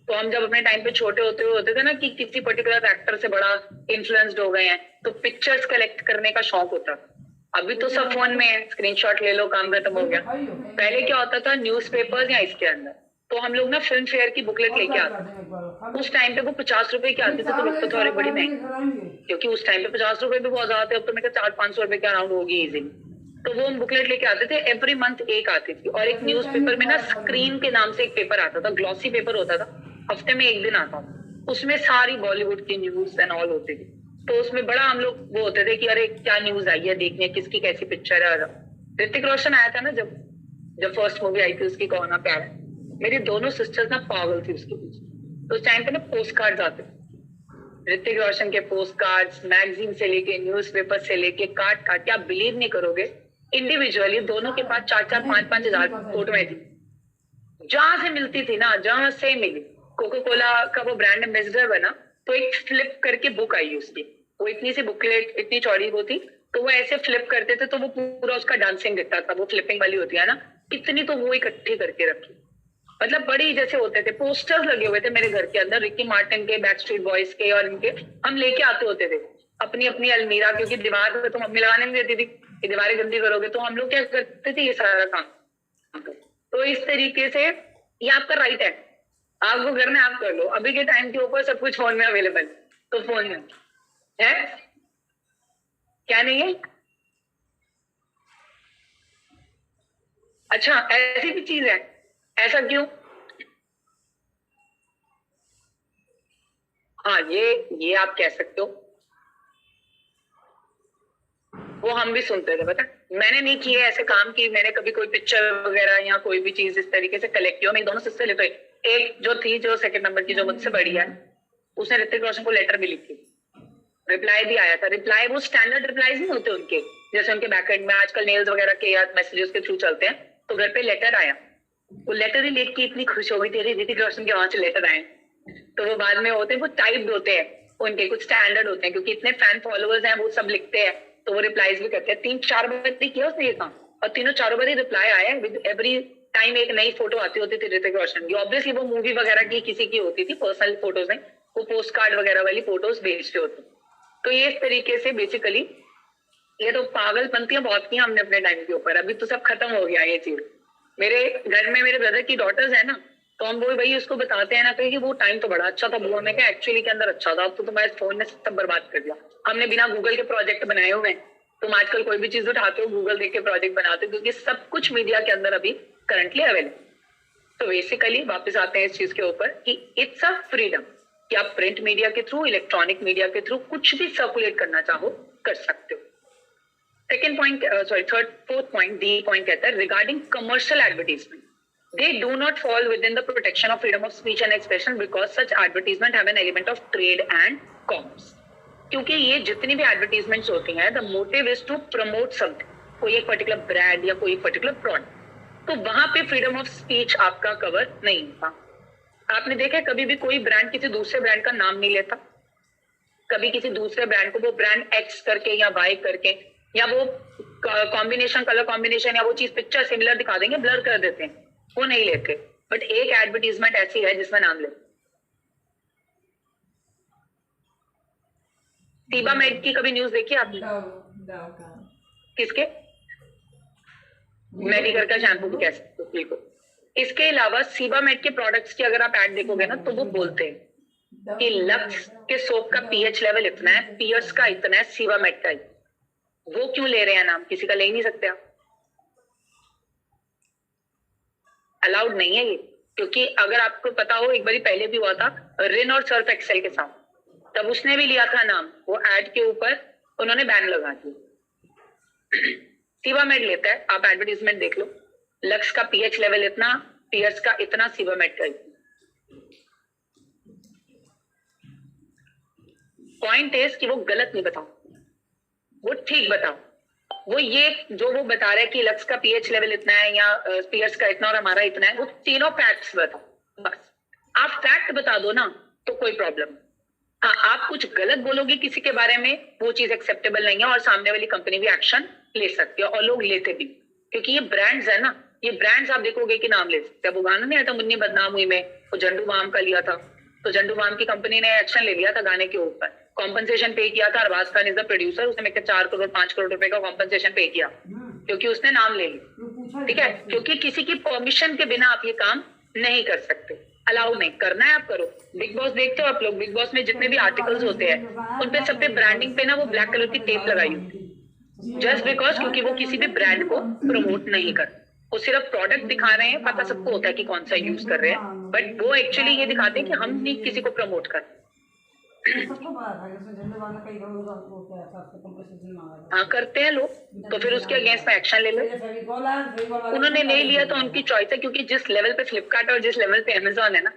तो हम जब अपने टाइम पे छोटे होते थे ना कि किसी पर्टिकुलर एक्टर से बड़ा इन्फ्लुएंस्ड हो गए हैं, तो पिक्चर्स कलेक्ट करने का शौक होता था। अभी तो सब फोन में है, स्क्रीनशॉट ले लो, काम खत्म हो गया। पहले क्या होता था, न्यूज़पेपर्स या इसके अंदर, तो हम लोग ना फिल्म फेयर की बुकलेट लेके आते। उस टाइम पे वो 50 रुपए की आती थी, तो लगता था अरे बड़ी महंगी, क्योंकि उस टाइम पे 50 रुपए भी बहुत ज्यादा थे। अब तो मेरे 400-500 रुपए के अराउंड होगी इजीली। तो वो हम बुकलेट लेके आते थे, एवरी मंथ एक आती थी। और एक न्यूज़पेपर में ना स्क्रीन के नाम से एक पेपर आता था, ग्लॉसी पेपर होता था, हफ्ते में एक दिन आता था। उसमें सारी बॉलीवुड की न्यूज एंड ऑल होती थी। तो उसमें बड़ा हम लोग वो होते थे कि अरे क्या न्यूज आई है, देखने किसकी कैसी पिक्चर है। ऋतिक रोशन आया था ना जब जब फर्स्ट मूवी आई थी उसकी, कौन प्यार है, मेरी दोनों सिस्टर्स ना पागल थी उसके पीछे। तो उस टाइम पे ना पोस्ट कार्ड आते, ऋतिक रोशन के पोस्ट कार्ड्स, मैगजीन से लेके न्यूज़पेपर से लेके काट काट के, आप बिलीव नहीं करोगे, इंडिविजुअली दोनों के पास 4-4, 5-5 हजार फोटोएं थी। जहां से मिलती थी ना, जहां से मिली। कोको कोला का वो ब्रांड एम्बेसडर बना, तो एक फ्लिप करके बुक आई उसकी, वो इतनी सी बुकलेट, इतनी चौड़ी वो थी, तो वो ऐसे फ्लिप करते थे तो वो पूरा उसका डांसिंग दिखता था, वो फ्लिपिंग वाली होती है ना, इतनी तो वो इकट्ठी करके रखी। मतलब बड़ी जैसे होते थे, पोस्टर्स लगे हुए थे मेरे घर के अंदर, रिकी मार्टिन के, बैकस्ट्रीट बॉयज के, और इनके हम लेके आते होते थे अपनी अपनी अलमीरा, क्योंकि दीवार पे तो मम्मी लगाने नहीं देती थी कि दीवारें गंदी करोगे। तो हम लोग क्या करते थे, ये सारा काम। तो इस तरीके से ये आपका राइट है, आपको करना है आप कर लो। अभी के टाइम के ऊपर सब कुछ फोन में अवेलेबल, तो फोन में है, क्या नहीं है। अच्छा, ऐसी भी चीज है, ऐसा क्यों? हाँ, ये आप कह सकते हो, वो हम भी सुनते थे। पता, मैंने नहीं किए ऐसे काम की, मैंने कभी कोई पिक्चर वगैरह या कोई भी चीज इस तरीके से कलेक्ट किया। मेरी दोनों सिस्टर लेते, एक जो थी, जो सेकंड नंबर की, जो मुझसे बड़ी है, उसने ऋतिक रोशन को लेटर भी लिखी, रिप्लाई भी आया था। रिप्लाई वो स्टैंडर्ड रिप्लाईज नहीं होते उनके, जैसे उनके बैकएंड में आजकल मेल्स वगैरह के या मैसेजेस के थ्रू चलते हैं, तो घर पे लेटर आया, वो लेटर ही लिख के इतनी खुश हो गई थी, ऋतिक रोशन के वहां से लेटर आए। तो वो बाद में होते हैं, वो टाइप्ड होते हैं, उनके कुछ स्टैंडर्ड होते हैं, क्योंकि इतने फैन फॉलोअर्स हैं, वो सब लिखते हैं, तो वो रिप्लाईज भी करते हैं। 3-4 बार किया उसने ये काम, और तीनों चारों बार ही रिप्लाई आया। विद एवरी टाइम एक नई फोटो आती होती थी ऋतिक रोशन की। ऑब्वियसली वो मूवी वगैरह की किसी की होती थी, पर्सनल फोटोज नहीं, वो पोस्ट कार्ड वगैरह वाली फोटोज भेजते होते। तो ये इस तरीके से बेसिकली, ये तो पागलपंतियां बहुत की हमने अपने टाइम के ऊपर, अभी तो सब खत्म हो गया ये चीज। मेरे घर में मेरे ब्रदर की डॉटर्स है ना, तो हम वो भाई उसको बताते हैं ना कि वो टाइम तो बड़ा अच्छा था बुआ, में क्या एक्चुअली के अंदर अच्छा था, अब तो तुम्हारे फोन ने सब बर्बाद कर दिया। हमने बिना गूगल के प्रोजेक्ट बनाए हुए हैं। तुम आजकल कोई भी चीज उठाते हो, गूगल देख के प्रोजेक्ट बनाते हो, क्योंकि सब कुछ मीडिया के अंदर अभी करंटली अवेलेबल। तो बेसिकली वापस आते हैं इस चीज के ऊपर कि इट्स अ फ्रीडम, कि आप प्रिंट मीडिया के थ्रू, इलेक्ट्रॉनिक मीडिया के थ्रू कुछ भी सर्कुलेट करना चाहो कर सकते हो। Second point, fourth point, D point कहता है regarding commercial advertisement, they do not fall within the protection of freedom of speech and expression because such advertisement have an element of trade and commerce। क्योंकि ये जितनी भी advertisements होती हैं, the motive is to promote something, कोई एक particular brand या कोई पर्टिकुलर प्रोडक्ट, तो वहां पे फ्रीडम ऑफ स्पीच आपका कवर नहीं होता। आपने देखा कभी भी कोई ब्रांड किसी दूसरे ब्रांड का नाम नहीं लेता, कभी किसी दूसरे ब्रांड को वो ब्रांड एक्स करके या वाई करके, या वो कॉम्बिनेशन, कलर कॉम्बिनेशन, या वो चीज पिक्चर सिमिलर दिखा देंगे, ब्लर कर देते हैं, वो नहीं लेते। बट एक एडवर्टीजमेंट ऐसी है जिसमें नाम ले, सीबा मेड की कभी न्यूज देखी आपने? किसके? मेडिकल का शैम्पू भी कह सकते हो, बिल्कुल। इसके अलावा सीबा मेड के प्रोडक्ट्स की अगर आप ऐड देखोगे ना, तो वो बोलते हैं कि लक्स के सोप का पीएच लेवल इतना है, पियर्स का इतना है, सीबा मेड का। वो क्यों ले रहे हैं नाम, किसी का ले ही नहीं सकते आप, अलाउड नहीं है ये। क्योंकि अगर आपको पता हो, एक बारी पहले भी हुआ था रिन और सर्फ एक्सेल के साथ, तब उसने भी लिया था नाम, वो एड के ऊपर उन्होंने बैन लगा दिया। सीबा मेड लेता है, आप एडवर्टीजमेंट देख लो, लक्स का पीएच लेवल इतना, पियर्स का इतना, सीबा मेड का इतना। पॉइंट इज कि वो गलत नहीं बताओ, वो ठीक बताओ। वो ये जो वो बता रहा है कि लक्स का पीएच लेवल इतना है या पियर्स का इतना और हमारा इतना है, वो तीनों फैक्ट्स बताओ बस। आप फैक्ट बता दो ना तो कोई प्रॉब्लम। हाँ, आप कुछ गलत बोलोगे किसी के बारे में, वो चीज एक्सेप्टेबल नहीं है, और सामने वाली कंपनी भी एक्शन ले सकती है, और लोग लेते भी, क्योंकि ये ब्रांड्स है ना, ये ब्रांड्स आप देखोगे कि नाम ले सकते हैं। वो गाना नहीं आता मुन्नी बदनाम हुई में, वो झंडू बाम का लिया था, तो झंडू बाम की कंपनी ने एक्शन ले लिया था गाने के ऊपर, कॉम्पनसेशन पे किया था। Arbaaz Khan is the producer, उसने मेरे 4 करोड़ 5 करोड़ रुपए का कॉम्पनसेशन पे किया क्योंकि उसने नाम ले लिया। ठीक है, क्योंकि किसी की परमिशन के बिना आप ये काम नहीं कर सकते, अलाउ नहीं करना है आप करो। बिग बॉस देखते हो आप लोग, बिग बॉस में जितने भी आर्टिकल्स होते हैं उन पे सब पे ब्रांडिंग पे ना वो ब्लैक कलर की टेप लगाई होती है, जस्ट बिकॉज क्योंकि वो किसी भी ब्रांड को प्रमोट नहीं कर, वो सिर्फ प्रोडक्ट दिखा रहे हैं। पता सबको होता है कि कौन सा यूज कर रहे हैं, बट वो एक्चुअली ये दिखाते हैं कि हम नहीं किसी को प्रमोट कर। हाँ करते हैं लोग, तो फिर उसके अगेंस्ट में एक्शन ले लो। उन्होंने नहीं लिया तो उनकी चॉइस है, क्योंकि जिस लेवल पे फ्लिपकार्ट और जिस लेवल पे अमेजोन है ना,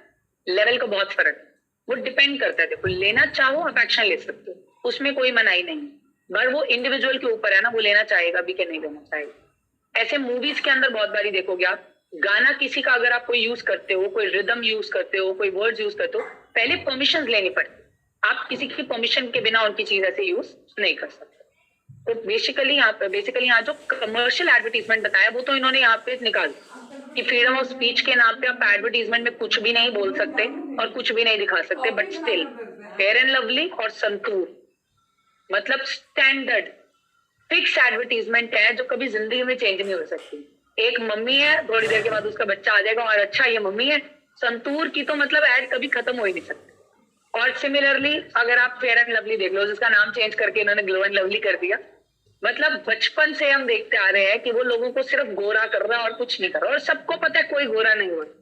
लेवल का बहुत फर्क है। वो डिपेंड करता है, देखो लेना चाहो आप एक्शन ले सकते हो, उसमें कोई मनाही नहीं, पर वो इंडिविजुअल के ऊपर है ना, वो लेना चाहेगा भी कि नहीं लेना चाहेगा। ऐसे मूवीज के अंदर बहुत बारी देखोगे आप, गाना किसी का अगर आप कोई यूज करते हो, कोई रिदम यूज करते हो, कोई वर्ड्स यूज करते हो, पहले परमिशन लेनी पड़ती, आप किसी की परमिशन के बिना उनकी चीज ऐसे यूज नहीं कर सकते। तो बेसिकली यहाँ जो कमर्शियल एडवर्टीजमेंट बताया वो तो इन्होंने यहाँ पे निकाल कि फ्रीडम ऑफ स्पीच के नाम पे आप एडवर्टीजमेंट में कुछ भी नहीं बोल सकते और कुछ भी नहीं दिखा सकते, but still fair and lovely और संतूर मतलब स्टैंडर्ड फिक्स एडवर्टीजमेंट है जो कभी जिंदगी में चेंज नहीं हो सकती। एक मम्मी है, थोड़ी देर के बाद उसका बच्चा आ जाएगा और अच्छा ये मम्मी है। संतूर की तो मतलब एड कभी खत्म हो ही नहीं सकती। और सिमिलरली अगर आप फेयर एंड लवली देख लो, जिसका नाम चेंज करके इन्होंने ग्लो एंड लवली कर दिया, मतलब बचपन से हम देखते आ रहे हैं कि वो लोगों को सिर्फ गोरा कर रहा है और कुछ नहीं कर रहा, और सबको पता है कोई गोरा नहीं हो रहा,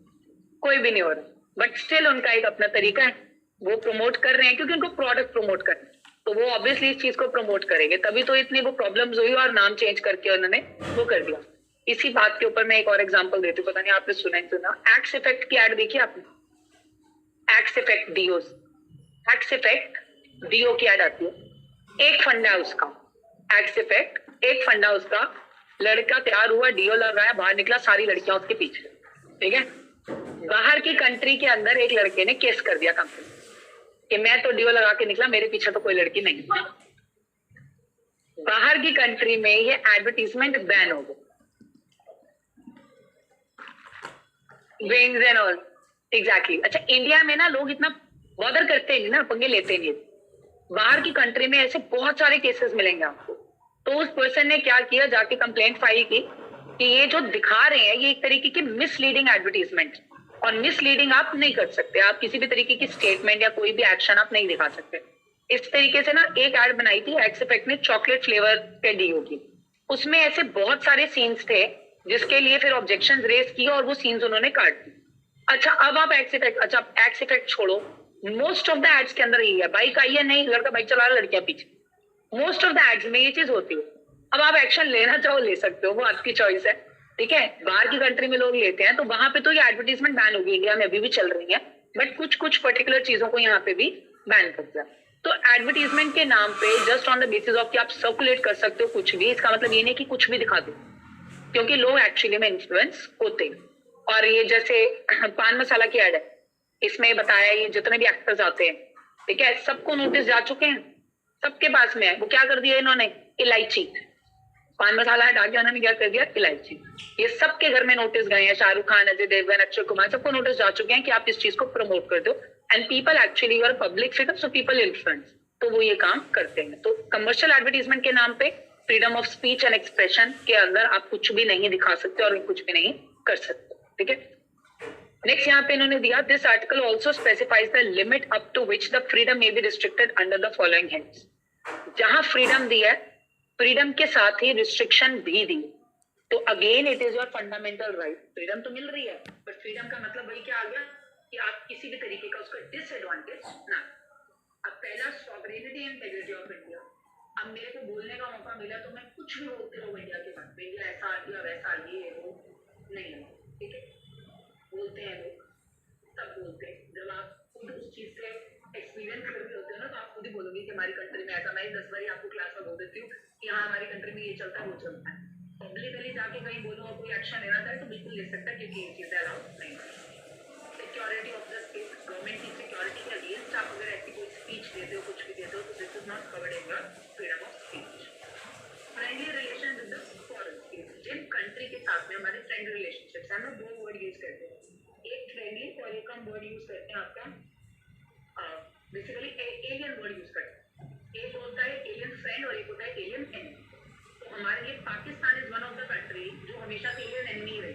कोई भी नहीं हो रहा, बट स्टिल उनका एक अपना तरीका है, वो प्रमोट कर रहे हैं क्योंकि उनको प्रोडक्ट प्रमोट करना है, तो वो ऑब्वियसली इस चीज को प्रमोट करेंगे, तभी तो इतनी वो प्रॉब्लम्स हुई और नाम चेंज करके उन्होंने वो कर दिया। इसी बात के ऊपर मैं एक और एग्जांपल देती हूँ, पता नहीं आपने सुना एक्स इफेक्ट की एड देखी आपने? Axe effect deos, Axe effect deo की एड आती है। एक फंडा है उसका, एक्स इफेक्ट एक फंडा उसका, लड़का तैयार हुआ, डीओ लगाया, बाहर निकला, सारी लड़कियां उसके पीछे। ठीक है, बाहर की कंट्री के अंदर एक लड़के ने केस कर दिया कंपनी कि मैं तो डीओ लगा के निकला, मेरे पीछे तो कोई लड़की नहीं। बाहर की कंट्री में ये एडवर्टीजमेंट बैन हो गया, विंग्स एंड ऑल। एग्जैक्टली। अच्छा, इंडिया में ना लोग इतना बॉदर करते नहीं ना, पंगे लेते नहीं। बाहर की कंट्री में ऐसे बहुत सारे केसेस मिलेंगे आपको। तो उस पर्सन ने क्या किया, जाके कंप्लेंट फाइल की कि ये जो दिखा रहे हैं ये एक तरीके की मिसलीडिंग एडवर्टीजमेंट, और मिसलीडिंग आप नहीं कर सकते, आप किसी भी तरीके की स्टेटमेंट या कोई भी एक्शन आप नहीं दिखा सकते। इस तरीके से ना एक एड बनाई थी एक्स इफेक्ट ने चॉकलेट फ्लेवर के डीओ की, उसमें ऐसे बहुत सारे सीन्स थे जिसके लिए फिर ऑब्जेक्शन रेज किए और वो सीन्स उन्होंने काट दी। अच्छा, अब आप एक्स इफेक्ट छोड़ो, मोस्ट ऑफ द एड्स के अंदर यही है, बाइक आई है, नहीं लड़का बाइक चला रहा, लड़कियां पीछे, मोस्ट ऑफ द एड्स में ये चीज होती है। अब आप एक्शन लेना चाहो ले सकते हो, वो आपकी चॉइस है। ठीक है, बाहर की कंट्री में लोग लेते हैं तो वहां पे तो ये एडवर्टीजमेंट बैन होगी, इंडिया में अभी भी चल रही है, बट कुछ पर्टिकुलर चीजों को यहाँ पे भी बैन कर दिया। तो एडवर्टीजमेंट के नाम पे just on the basis of कि आप सर्कुलेट कर सकते हो कुछ भी, इसका मतलब ये नहीं कि कुछ भी दिखा दो, क्योंकि लोग एक्चुअली में इन्फ्लुएंस होते हैं। और ये जैसे पान मसाला की एड है, इसमें बताया ये जितने भी एक्टर्स आते हैं, ठीक है, सबको नोटिस जा चुके हैं, सबके पास में है। वो क्या कर दिया इन्होंने, इलायची, पान मसाला हटा के उन्होंने क्या कर दिया, इलायची। ये सबके घर में नोटिस गए हैं, शाहरुख खान, अजय देवगन, अक्षय कुमार, सबको नोटिस जा चुके हैं कि आप इस चीज को प्रमोट कर दो, and people actually your public figure, so people influence, तो वो ये काम करते हैं। तो कमर्शियल एडवर्टीजमेंट के नाम पे freedom of speech and expression के अंदर आप कुछ भी नहीं दिखा सकते और कुछ भी नहीं कर सकते। ठीक है, नेक्स्ट यहाँ पे इन्होंने दिया, this article also specifies the limit up to which the freedom may be restricted under the following heads. जहां फ्रीडम दी है, फ्रीडम के साथ ही रिस्ट्रिक्शन भी दी। तो again it is your fundamental right, freedom तो मिल रही है, बट फ्रीडम का मतलब वही क्या आ गया कि आप किसी भी तरीके का उसका डिसएडवांटेज ना। अब पहला sovereignty and integrity of India, अब मेरे को बोलने का मौका मिला तो मैं कुछ भी बोलते रहूं इंडिया के बारे में, इंडिया ऐसा इंडिया वैसा, ये वो नहीं है। ठीक है, बोलते हैं लोग, सब बोलते हैं। जब आप खुद उस चीज से एक्सपीरियंस कर रहे होते हो ना, तो आप खुद ही बोलोगे कि हमारी कंट्री में ऐसा। मैं 10 बार आपको क्लास में बोल देती हूँ कि हाँ हमारी कंट्री में ये चलता है, वो चलता है। पब्लिकली जाके कहीं बोलो और कोई एक्शन लेना चाहे तो बिल्कुल ले सकता है, क्योंकि ये चीजें अलाउड नहीं है। Security of the state, government की सिक्योरिटी के अगेंस्ट आप अगर ऐसी कोई स्पीच देते हो, कुछ भी देते हो, तो this is not covered in your freedom of speech. Friendly relation with the foreign state, जिन कंट्री के साथ में हमारे फ्रेंड रिलेशनशिप्स, हम लोग दो वर्ड यूज करते हैं, एक फ्रेंडली और एक हम वर्ड यूज करते हैं आपका बेसिकली एलियन वर्ड यूज करते हैं। एक होता है एलियन फ्रेंड और एक होता है एलियन एनिमी। तो हमारे लिए Pakistan is one of the country जो हमेशा से एलियन एनिमी रही,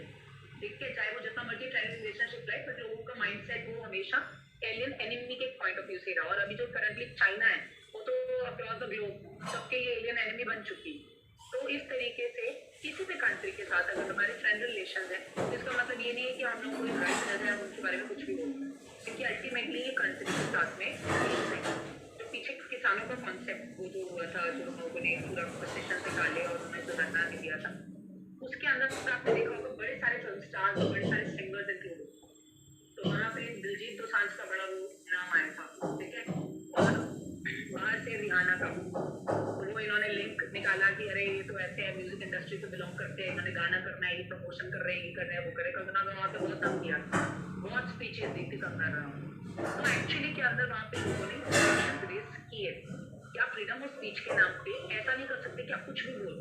ठीक है, चाहे वो जितना मर्जी फ्रेंड रिलेशनशिप रहे, बट लोगों का माइंडसेट वो हमेशा एलियन एनिमी के पॉइंट ऑफ व्यू से रहा। और अभी जो करंटली चाइना है वो तो अक्रॉस द ग्लोब सबके लिए एलियन एनिमी बन चुकी। तो इस तरीके से किसी भी कंट्री के साथ अगर हमारे फ्रेंड रिलेशन है, इसका मतलब ये नहीं है कि हम लोग कोई राइट नजर है उनके बारे में कुछ भी बोलते हैं, क्योंकि अल्टीमेटली ये कंट्री के साथ में जो पीछे किसानों का कॉन्सेप्ट वो जो हुआ था, जो लोगों ने पूरा पोजीशन से काटे और उन्हें जो धरना नहीं दिया था, उसके अंदर तो आपने देखा होगा बड़े सारे फिल्म स्टार्स और बड़े सारे सिंगर्स इंक्लूड। तो वहाँ पे दिलजीत दोसांझ का बड़ा वो नाम आया था, ठीक है, और बाहर से रिहाना का वो इन्होंने लिंक निकाला कि अरे ये तो ऐसे है, म्यूजिक इंडस्ट्री से बिलोंग करते हैं, इन्होंने गाना करना है, ये प्रमोशन कर रहे हैं, ये कर रहे हैं, वो करे। कंगना का वहाँ पे बहुत तंग किया, बहुत स्पीचेस दी थी कंगना रहा। तो एक्चुअली के अंदर वहाँ पे लोगों ने रेस किए कि आप फ्रीडम ऑफ स्पीच के नाम पे ऐसा नहीं कर सकते कि आप कुछ भी बोलो।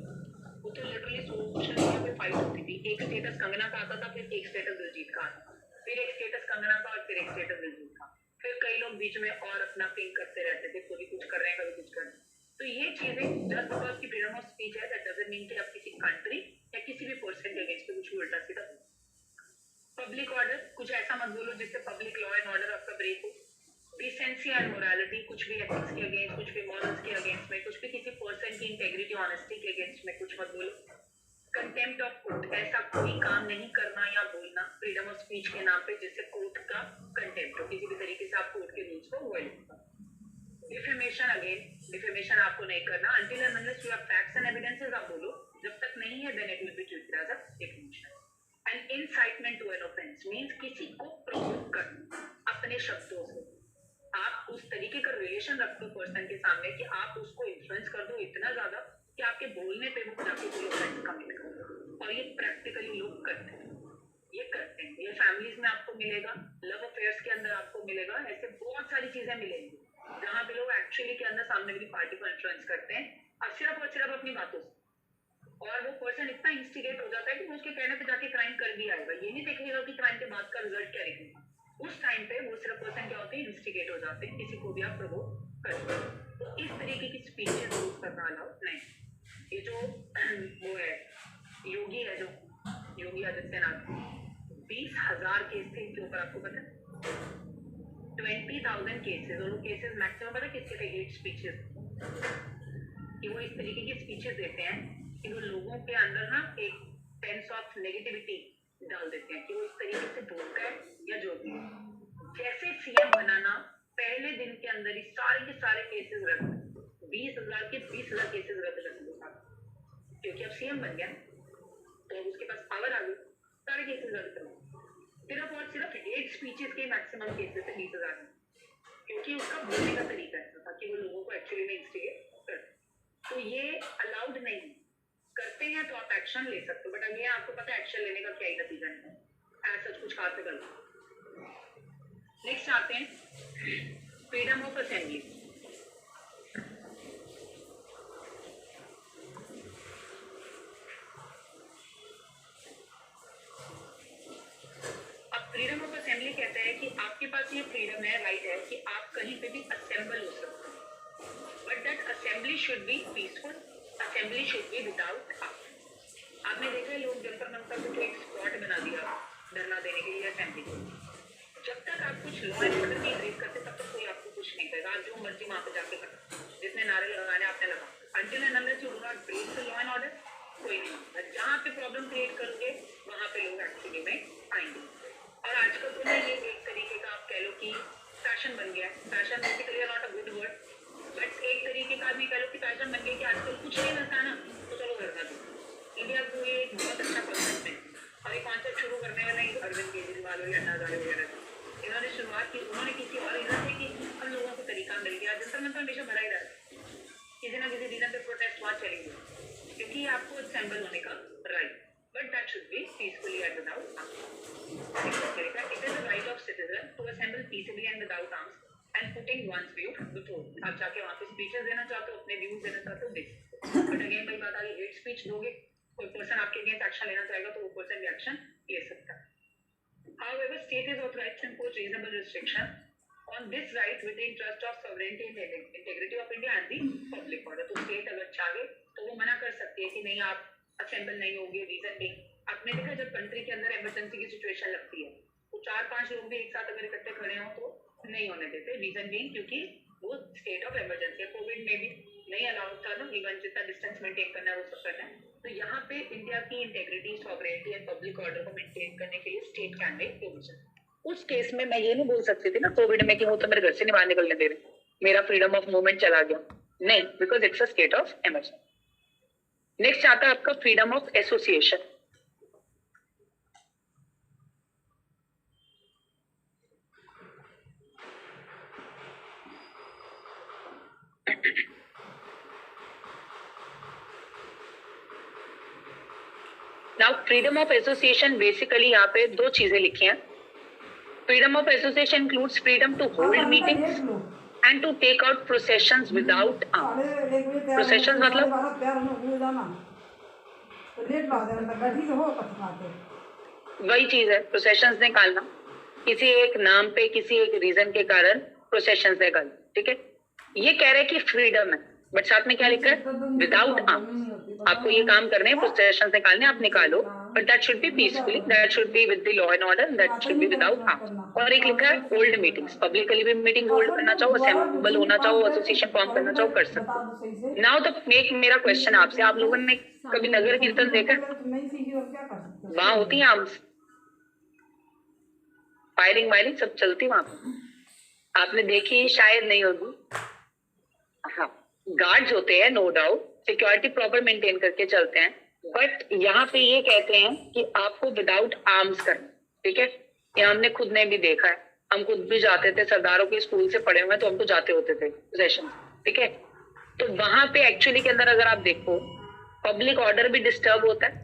वो तो लिटरली सोशल मीडिया पे फाइट होती थी, एक स्टेटस कंगना का आता था, फिर एक स्टेटस दिलजीत का आता, फिर एक स्टेटस कंगना का और फिर एक स्टेटस दिलजीत का, फिर कई लोग बीच में और अपना पिंक करते रहते थे, कभी कुछ कर रहे हैं कभी कुछ कर रहे हैं। तो ये चीजें जस्ट बिकॉज की फ्रीडम ऑफ स्पीच है, दैट डजंट मीन कि आप किसी कंट्री या किसी भी पर्सन के अगेंस्ट पे कुछ भी उल्टा सीधा। पब्लिक ऑर्डर कुछ ऐसा मत बोलो जिससे पब्लिक लॉ एंड ऑर्डर आपका ब्रेक हो। डिसेंसी एंड मोरालिटी कुछ भी एथिक्स के अगेंस्ट, कुछ भी मॉरल्स के अगेंस्ट में, कुछ भी किसी पर्सन की इंटेग्रिटी ऑनेस्टी के अगेंस्ट में कुछ मत बोलो। कंटेम्प्ट ऑफ कोर्ट, ऐसा कोई काम नहीं करना या बोलना फ्रीडम ऑफ स्पीच के नाम पे जिससे कोर्ट का कंटेम्प्ट हो, किसी भी तरीके से आप कोर्ट के रूल्स को वायलेट करो। डिफेमेशन, अगेन डिफेमेशन आपको नहीं करना until and unless you have facts and evidences, आप बोलो, जब तक नहीं है then it will be treated as a defamation. And incitement to an offense means किसी को प्रोवोक करना अपने शब्दों से। आप उस तरीके का रिलेशन रखते हो पर्सन के सामने कि आप उसको इन्फ्लुएंस कर दो इतना ज्यादा कि आपके बोलने पे वो जाके कोई ऑफेंस कमिट कर। और ये प्रैक्टिकली लोग करते हैं, ये करते हैं, ये फैमिलीज में आपको मिलेगा, लव अफेयर्स के अंदर आपको मिलेगा, ऐसे बहुत सारी चीजें मिलेंगी जहाँ पे लोग एक्चुअली के अंदर सामने वाली पार्टी को इन्फ्लुएंस करते हैं और सिर्फ अपनी बातों से। और वो पर्सन इतना इंस्टिगेट हो जाता है कि वो उसके कहने पे जाके क्राइम कर भी आएगा, ये नहीं देखेगा कि क्राइम के बाद का रिजल्ट क्या निकलेगा। उस टाइम पे वो सिर्फ पर्सन क्या होते हैं, इंस्टिगेट हो जाते हैं, किसी को भी आप प्रोवोक करते हैं। तो इस तरीके की स्पीचेस यूज करना अलाउड नहीं। ये जो वो है योगी है, जो योगी आदित्यनाथ, 20,000 केस थे इनके ऊपर, आपको पता है 20,000 केसेस, और वो केसेस मैक्सिमम पता किसके थे, हेट स्पीचेस, कि वो इस तरीके की स्पीचेस देते हैं कि वो लोगों के अंदर ना एक सेंस ऑफ नेगेटिविटी डाल देते हैं कि वो इस तरीके से बोलता है या जो भी है। जैसे सीएम बनाना, पहले दिन के अंदर ही सारे के सारे केसेस रद्द, 20,000 के 20,000 केसेस रद्द कर दिए, क्योंकि अब सीएम बन गया तो उसके पास पावर आ गई, सारे केसेस रद्द कर। सिर्फ और सिर्फ हेट स्पीचेस के मैक्सिमम केसेस है 20,000 में, क्योंकि उसका बोलने का तरीका ऐसा था कि वो लोगों को एक्चुअली में इंस्टिगेट कर। तो ये अलाउड नहीं, करते हैं तो आप एक्शन ले सकते हो, बट अब ये आपको पता है एक्शन लेने का क्या ही नतीजा है, ऐसा कुछ खास गलत। नेक्स्ट आते हैं freedom of assembly. Freedom of assembly कहता है कि आपके पास ये फ्रीडम है, राइट है कि आप कहीं पे भी असेंबल हो सकते हैं, but that assembly should be peaceful, assembly should be without arms. आपने देखा है लोग जंतर मंतर को एक स्पॉट बना दिया धरना देने के लिए असेंबली को। जब तक आप कुछ लॉ एंड ऑर्डर नहीं ब्रेक करते तब तक कोई आपको कुछ नहीं करेगा, आप जो मर्जी वहां पे जाके करो, जितने नारे लगाने आपने लगा, until and unless you do not break the law and order कोई नहीं। जहाँ पे प्रॉब्लम क्रिएट करोगे वहां पे लोग एक्चुअली में आएंगे। और आजकल तो ये एक तरीके का आप कह लो कि फैशन बन गया है। Fashion basically not a good word, but एक तरीके का आदमी कह लो कि फैशन बन गया कि आजकल कुछ नहीं मिलता ना तो चलो धरना दो। इंडिया को ये एक बहुत अच्छा कॉन्सेप्ट है, और ये कॉन्सेप्ट शुरू करने वाला ही अरविंद केजरीवाल हो या अन्ना हजारे वगैरह, इन्होंने शुरुआत की। उन्होंने किसी और रीजन से कि हम लोगों को तरीका मिल गया, जंतर मंतर हमेशा भरा ही रहता है, किसी ना किसी रीजन पे प्रोटेस्ट वहाँ चलेंगे, क्योंकि आपको असेंबल होने का right, but that should be peacefully and without arms. It is a right of citizen to assemble peaceably and without arms and putting one's view before. आप जाके वहाँ पे स्पीचेस देना चाहते हो, अपने व्यूज देना चाहते हो, दे सकते हो। बट अगेन भाई बात आ गई, हेट स्पीच दोगे कोई पर्सन आपके अगेंस्ट एक्शन लेना चाहेगा तो वो पर्सन भी एक्शन ले सकता है. However, state is authorized to impose reasonable restriction on this right with the interest of sovereignty and integrity of India and the public order. तो state अगर चाहे तो वो मना कर सकती है कि नहीं आप असेंबल नहीं होंगे. रीजन भी आपने देखा जब कंट्री के अंदर इमरजेंसी की सिचुएशन लगती है तो 4-5 लोग भी एक साथ अगर इकट्ठे खड़े हों तो नहीं होने देते. रीजन भी क्योंकि वो स्टेट ऑफ इमरजेंसी है. कोविड में भी नहीं अलाउड था ना, इवन जितना डिस्टेंस मेंटेन करना है वो सब करना है. तो यहाँ पे इंडिया की integrity, sovereignty and public order को मेंटेन करने के लिए स्टेट कैन मेक प्रोविजन. उस केस में मैं ये नहीं बोल सकती थी ना कोविड में कि वो तो मेरे घर से नहीं बाहर निकलने दे रहे, मेरा फ्रीडम ऑफ मूवमेंट चला गया. नहीं, because it's a state of emergency. Next आता है आपका freedom of association. Now freedom of association basically यहाँ पे दो चीजें लिखी हैं. Freedom of association includes freedom to hold meetings and to take out processions without arms. Processions मतलब वही चीज है, प्रोसेशंस निकालना किसी एक नाम पे किसी एक रीजन के कारण प्रोसेशंस निकालना. ठीक है, ये कह रहे हैं कि फ्रीडम है, बट साथ में क्या लिखा है? Without arms. आपको ये काम करने हैं, प्रोसेशंस निकालने, आप निकालो, but that should be peacefully, that should be with the law and order, that should be without arms. और एक लिखा है होल्ड मीटिंग्स. पब्लिकली भी मीटिंग होल्ड करना चाहो, असेंबल होना चाहो, एसोसिएशन फॉर्म करना चाहो, कर सकते. नाउ द एक मेरा क्वेश्चन आपसे, आप लोगों ने कभी नगर कीर्तन देखा? वहां होती है आर्म्स, फायरिंग वायरिंग सब चलती वहां पे. आपने देखी शायद नहीं होगी. हाँ, गार्ड्स होते हैं, no doubt, security proper maintain करके चलते हैं, बट यहाँ पे ये कहते हैं कि आपको विदाउट आर्म्स करना. ठीक है, ये हमने खुद ने भी देखा है. हम खुद भी जाते थे, सरदारों के स्कूल से पढ़े हुए तो हम तो जाते होते थे सेशन. ठीक है, तो वहां पे एक्चुअली के अंदर अगर आप देखो पब्लिक ऑर्डर भी डिस्टर्ब होता है.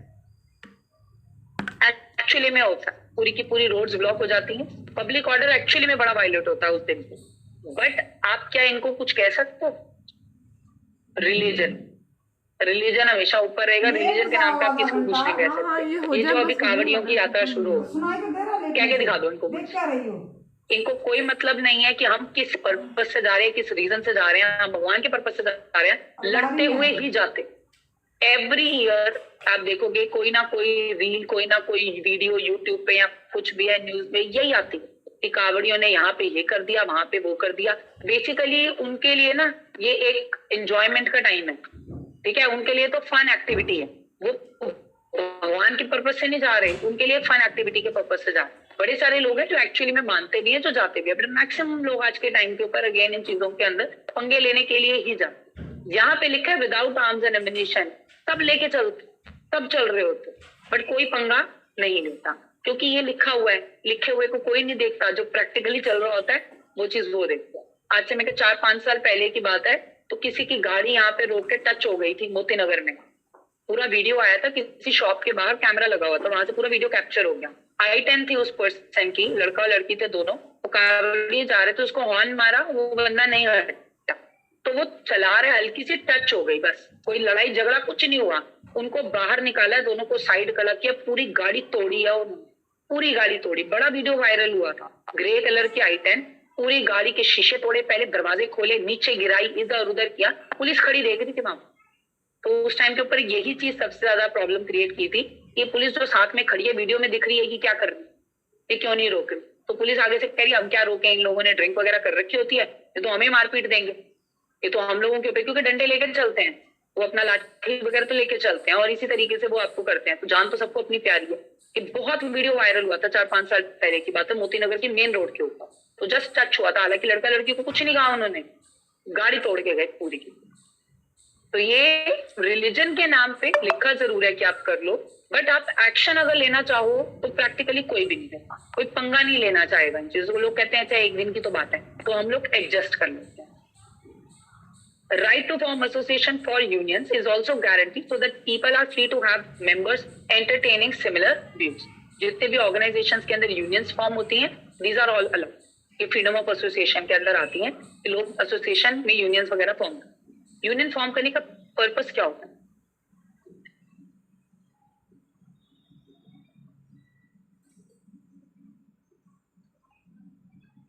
एक्चुअली में होता है, पूरी की पूरी रोड्स ब्लॉक हो जाती हैं. पब्लिक ऑर्डर एक्चुअली में बड़ा वायलेट होता है उस दिन पे. बट आप क्या इनको कुछ कह सकते हो? रिलीजन हमेशा ऊपर रहेगा. रिलीजन के नाम पे आप किसी को कुछ नहीं कह सकते. ये जो अभी कांवड़ियों की यात्रा शुरू हो, क्या क्या दिखा दो इनको. इनको कोई मतलब नहीं है कि हम किस पर्पज से जा रहे हैं, किस रीजन से जा रहे हैं. हम भगवान के पर्पज से जा रहे हैं, लड़ते हुए ही जाते. एवरी ईयर आप देखोगे कोई ना कोई रील, कोई ना कोई वीडियो यूट्यूब पे या कुछ भी है न्यूज में यही आती है कि कांवड़ियों ने यहाँ पे ये कर दिया, वहां पे वो कर दिया. बेसिकली उनके लिए ना ये एक एंजॉयमेंट का टाइम है. ठीक है, उनके लिए तो फन एक्टिविटी है. वो भगवान के पर्पज से नहीं जा रहे, उनके लिए फन एक्टिविटी के पर्पज से जा रहे. बड़े सारे लोग हैं जो एक्चुअली में मानते भी हैं, जो जाते भी हैं, बट मैक्सिमम लोग आज के टाइम के ऊपर अगेन इन चीजों के अंदर पंगे लेने के लिए ही जाते. यहाँ पे लिखा है विदाउट आर्म्स एंड एम्युनिशन. सब लेके चलते, सब चल रहे होते, बट कोई पंगा नहीं लेता, क्योंकि ये लिखा हुआ है. लिखे हुए को कोई नहीं देखता, जो प्रैक्टिकली चल रहा होता है वो चीज वो देखता है. आज से मेरे 4-5 साल पहले की बात है, तो किसी की गाड़ी यहाँ पे रोक के टच हो गई थी मोती नगर में. पूरा वीडियो आया था, किसी शॉप के बाहर कैमरा लगा हुआ था, वहां से पूरा वीडियो कैप्चर हो गया. I-10 थी उस पर्सन की, लड़का और लड़की थे दोनों. वो कार जा रहे थे, उसको हॉर्न मारा, वो बंदा नहीं हटा, तो वो चला रहे, हल्की सी टच हो गई, बस. कोई लड़ाई झगड़ा कुछ नहीं हुआ. उनको बाहर निकाला, दोनों को साइड कलर किया, पूरी गाड़ी तोड़ी है, पूरी गाड़ी तोड़ी. बड़ा वीडियो वायरल हुआ था. ग्रे कलर की I-10, पूरी गाड़ी के शीशे तोड़े, पहले दरवाजे खोले, नीचे गिराई, इधर उधर किया. पुलिस खड़ी देख रही थी वहां. तो उस टाइम के ऊपर यही चीज सबसे ज्यादा प्रॉब्लम क्रिएट की थी. ये पुलिस जो साथ में खड़ी है, वीडियो में दिख रही है कि क्या कर रही है, ये क्यों नहीं रोक रही. तो पुलिस आगे से कह रही हम क्या रोके, इन लोगों ने ड्रिंक वगैरह कर रखी होती है, ये तो हमें मारपीट देंगे, ये तो हम लोगों के ऊपर, क्योंकि डंडे लेकर चलते हैं, वो अपना लाठी वगैरह तो लेके चलते हैं, और इसी तरीके से वो आपको करते हैं. तो जान तो सबको अपनी प्यारी है. कि बहुत वीडियो वायरल हुआ था, 4-5 साल पहले की बात है, मोती नगर की मेन रोड के ऊपर. तो जस्ट टच हुआ था, हालांकि लड़का लड़की को कुछ नहीं कहा उन्होंने, गाड़ी तोड़ के गए पूरी की. तो ये रिलीजन के नाम पे लिखा जरूर है कि आप कर लो, बट आप एक्शन अगर लेना चाहो तो प्रैक्टिकली कोई भी नहीं लेगा, कोई पंगा नहीं लेना चाहेगा इन चीजों को. लोग कहते हैं चाहे एक दिन की तो बात है, तो हम लोग एडजस्ट कर लेते हैं. Right to form association for unions is also guaranteed so that people are free to have members entertaining similar views. जितने भी organizations के अंदर unions form होती हैं, these are all allowed. ये freedom of association के अंदर आती हैं कि लोग association में unions वगैरह form करें. Union form करने का purpose क्या होता है?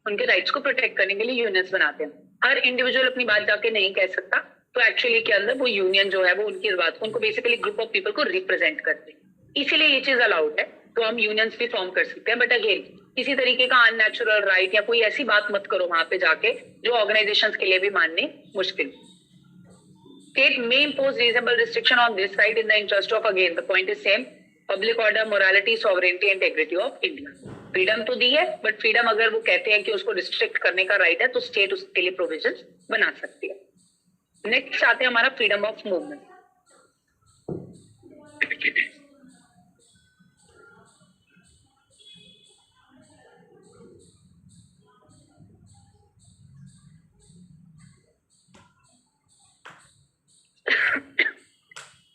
उनके राइट्स को प्रोटेक्ट करने के लिए यूनियंस बनाते हैं। हर इंडिविजुअल अपनी बात जाके नहीं कह सकता, तो एक्चुअली के अंदर वो यूनियन जो है वो उनकी बात को, उनको बेसिकली ग्रुप ऑफ पीपल को रिप्रेजेंट करते हैं, इसीलिए ये चीज अलाउड है। तो हम यूनियंस भी फॉर्म कर सकते हैं, बट अगेन किसी तरीके का अननेचुरल राइट या कोई ऐसी बात मत करो वहां पे जाके जो ऑर्गेनाइजेशंस के लिए भी माननी मुश्किल। State may impose reasonable restriction on this right in the interest of, again the point is same, public order, morality, sovereignty, integrity of India. Freedom तो दी है, बट फ्रीडम अगर वो कहते हैं कि उसको रिस्ट्रिक्ट करने का राइट है तो स्टेट उसके लिए प्रोविजन बना सकती है। नेक्स्ट आते हैं हमारा फ्रीडम ऑफ मूवमेंट।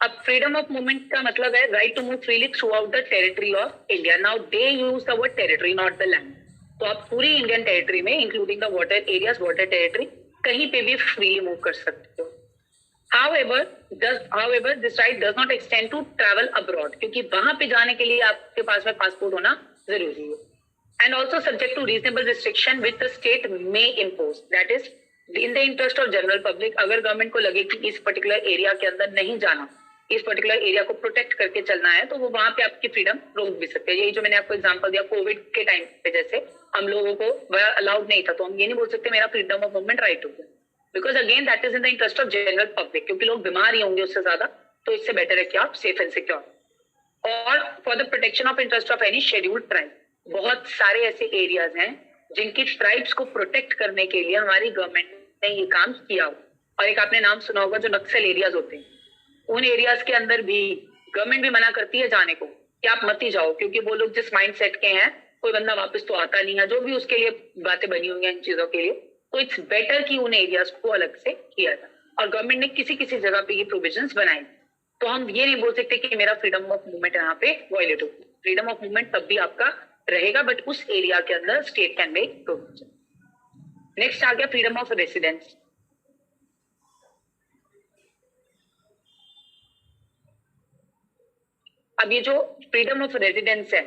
अब फ्रीडम ऑफ मूवमेंट का मतलब है right to move freely throughout the territory of India. Now they use the word territory, not the land. तो आप पूरी इंडियन टेरिटरी में including the water areas, water territory, कहीं पे भी फ्रीली मूव कर सकते हो। However, this right does not extend to travel abroad, क्योंकि वहां पे जाने के लिए आपके पास में पासपोर्ट होना जरूरी है। And also subject to reasonable restriction which the state may impose, that is in the interest of general public। अगर गवर्नमेंट को लगे कि इस पर्टिकुलर एरिया के अंदर नहीं जाना, इस पर्टिकुलर एरिया को प्रोटेक्ट करके चलना है, तो वो वहां पे आपकी फ्रीडम रोक भी सकते हैं। यही जो मैंने आपको एग्जांपल दिया कोविड के टाइम पे, जैसे हम लोगों को अलाउड नहीं था, तो हम ये नहीं बोल सकते मेरा फ्रीडम ऑफ मूवमेंट राइट हो गया, because again that is in the interest of general public, क्योंकि लोग बीमार ही होंगे उससे ज्यादा, तो इससे बेटर है कि आप सेफ एंड सिक्योर। और for the protection of interest of any scheduled tribe, बहुत सारे ऐसे एरियाज हैं जिनकी ट्राइब्स को प्रोटेक्ट करने के लिए हमारी गवर्नमेंट ने ये काम किया हो। और एक आपने नाम सुना होगा जो नक्सल एरियाज होते हैं, उन एरियाज के अंदर भी गवर्नमेंट भी मना करती है जाने को कि आप मत ही जाओ, क्योंकि वो लोग जिस माइंड सेट के हैं, कोई बंदा वापस तो आता नहीं है, जो भी उसके लिए बातें बनी हुई हैं इन चीजों के लिए, तो इट्स बेटर कि उन एरियाज को अलग से किया जाए। और गवर्नमेंट ने किसी किसी जगह पे ये प्रोविजंस बनाए, तो हम ये नहीं बोल सकते कि मेरा फ्रीडम ऑफ मूवमेंट यहाँ पे वायलेट हो। फ्रीडम ऑफ मूवमेंट तब भी आपका रहेगा, बट उस एरिया के अंदर state can make provision. Next आ गया फ्रीडम ऑफ रेसिडेंस। अब ये जो फ्रीडम ऑफ रेजिडेंस है,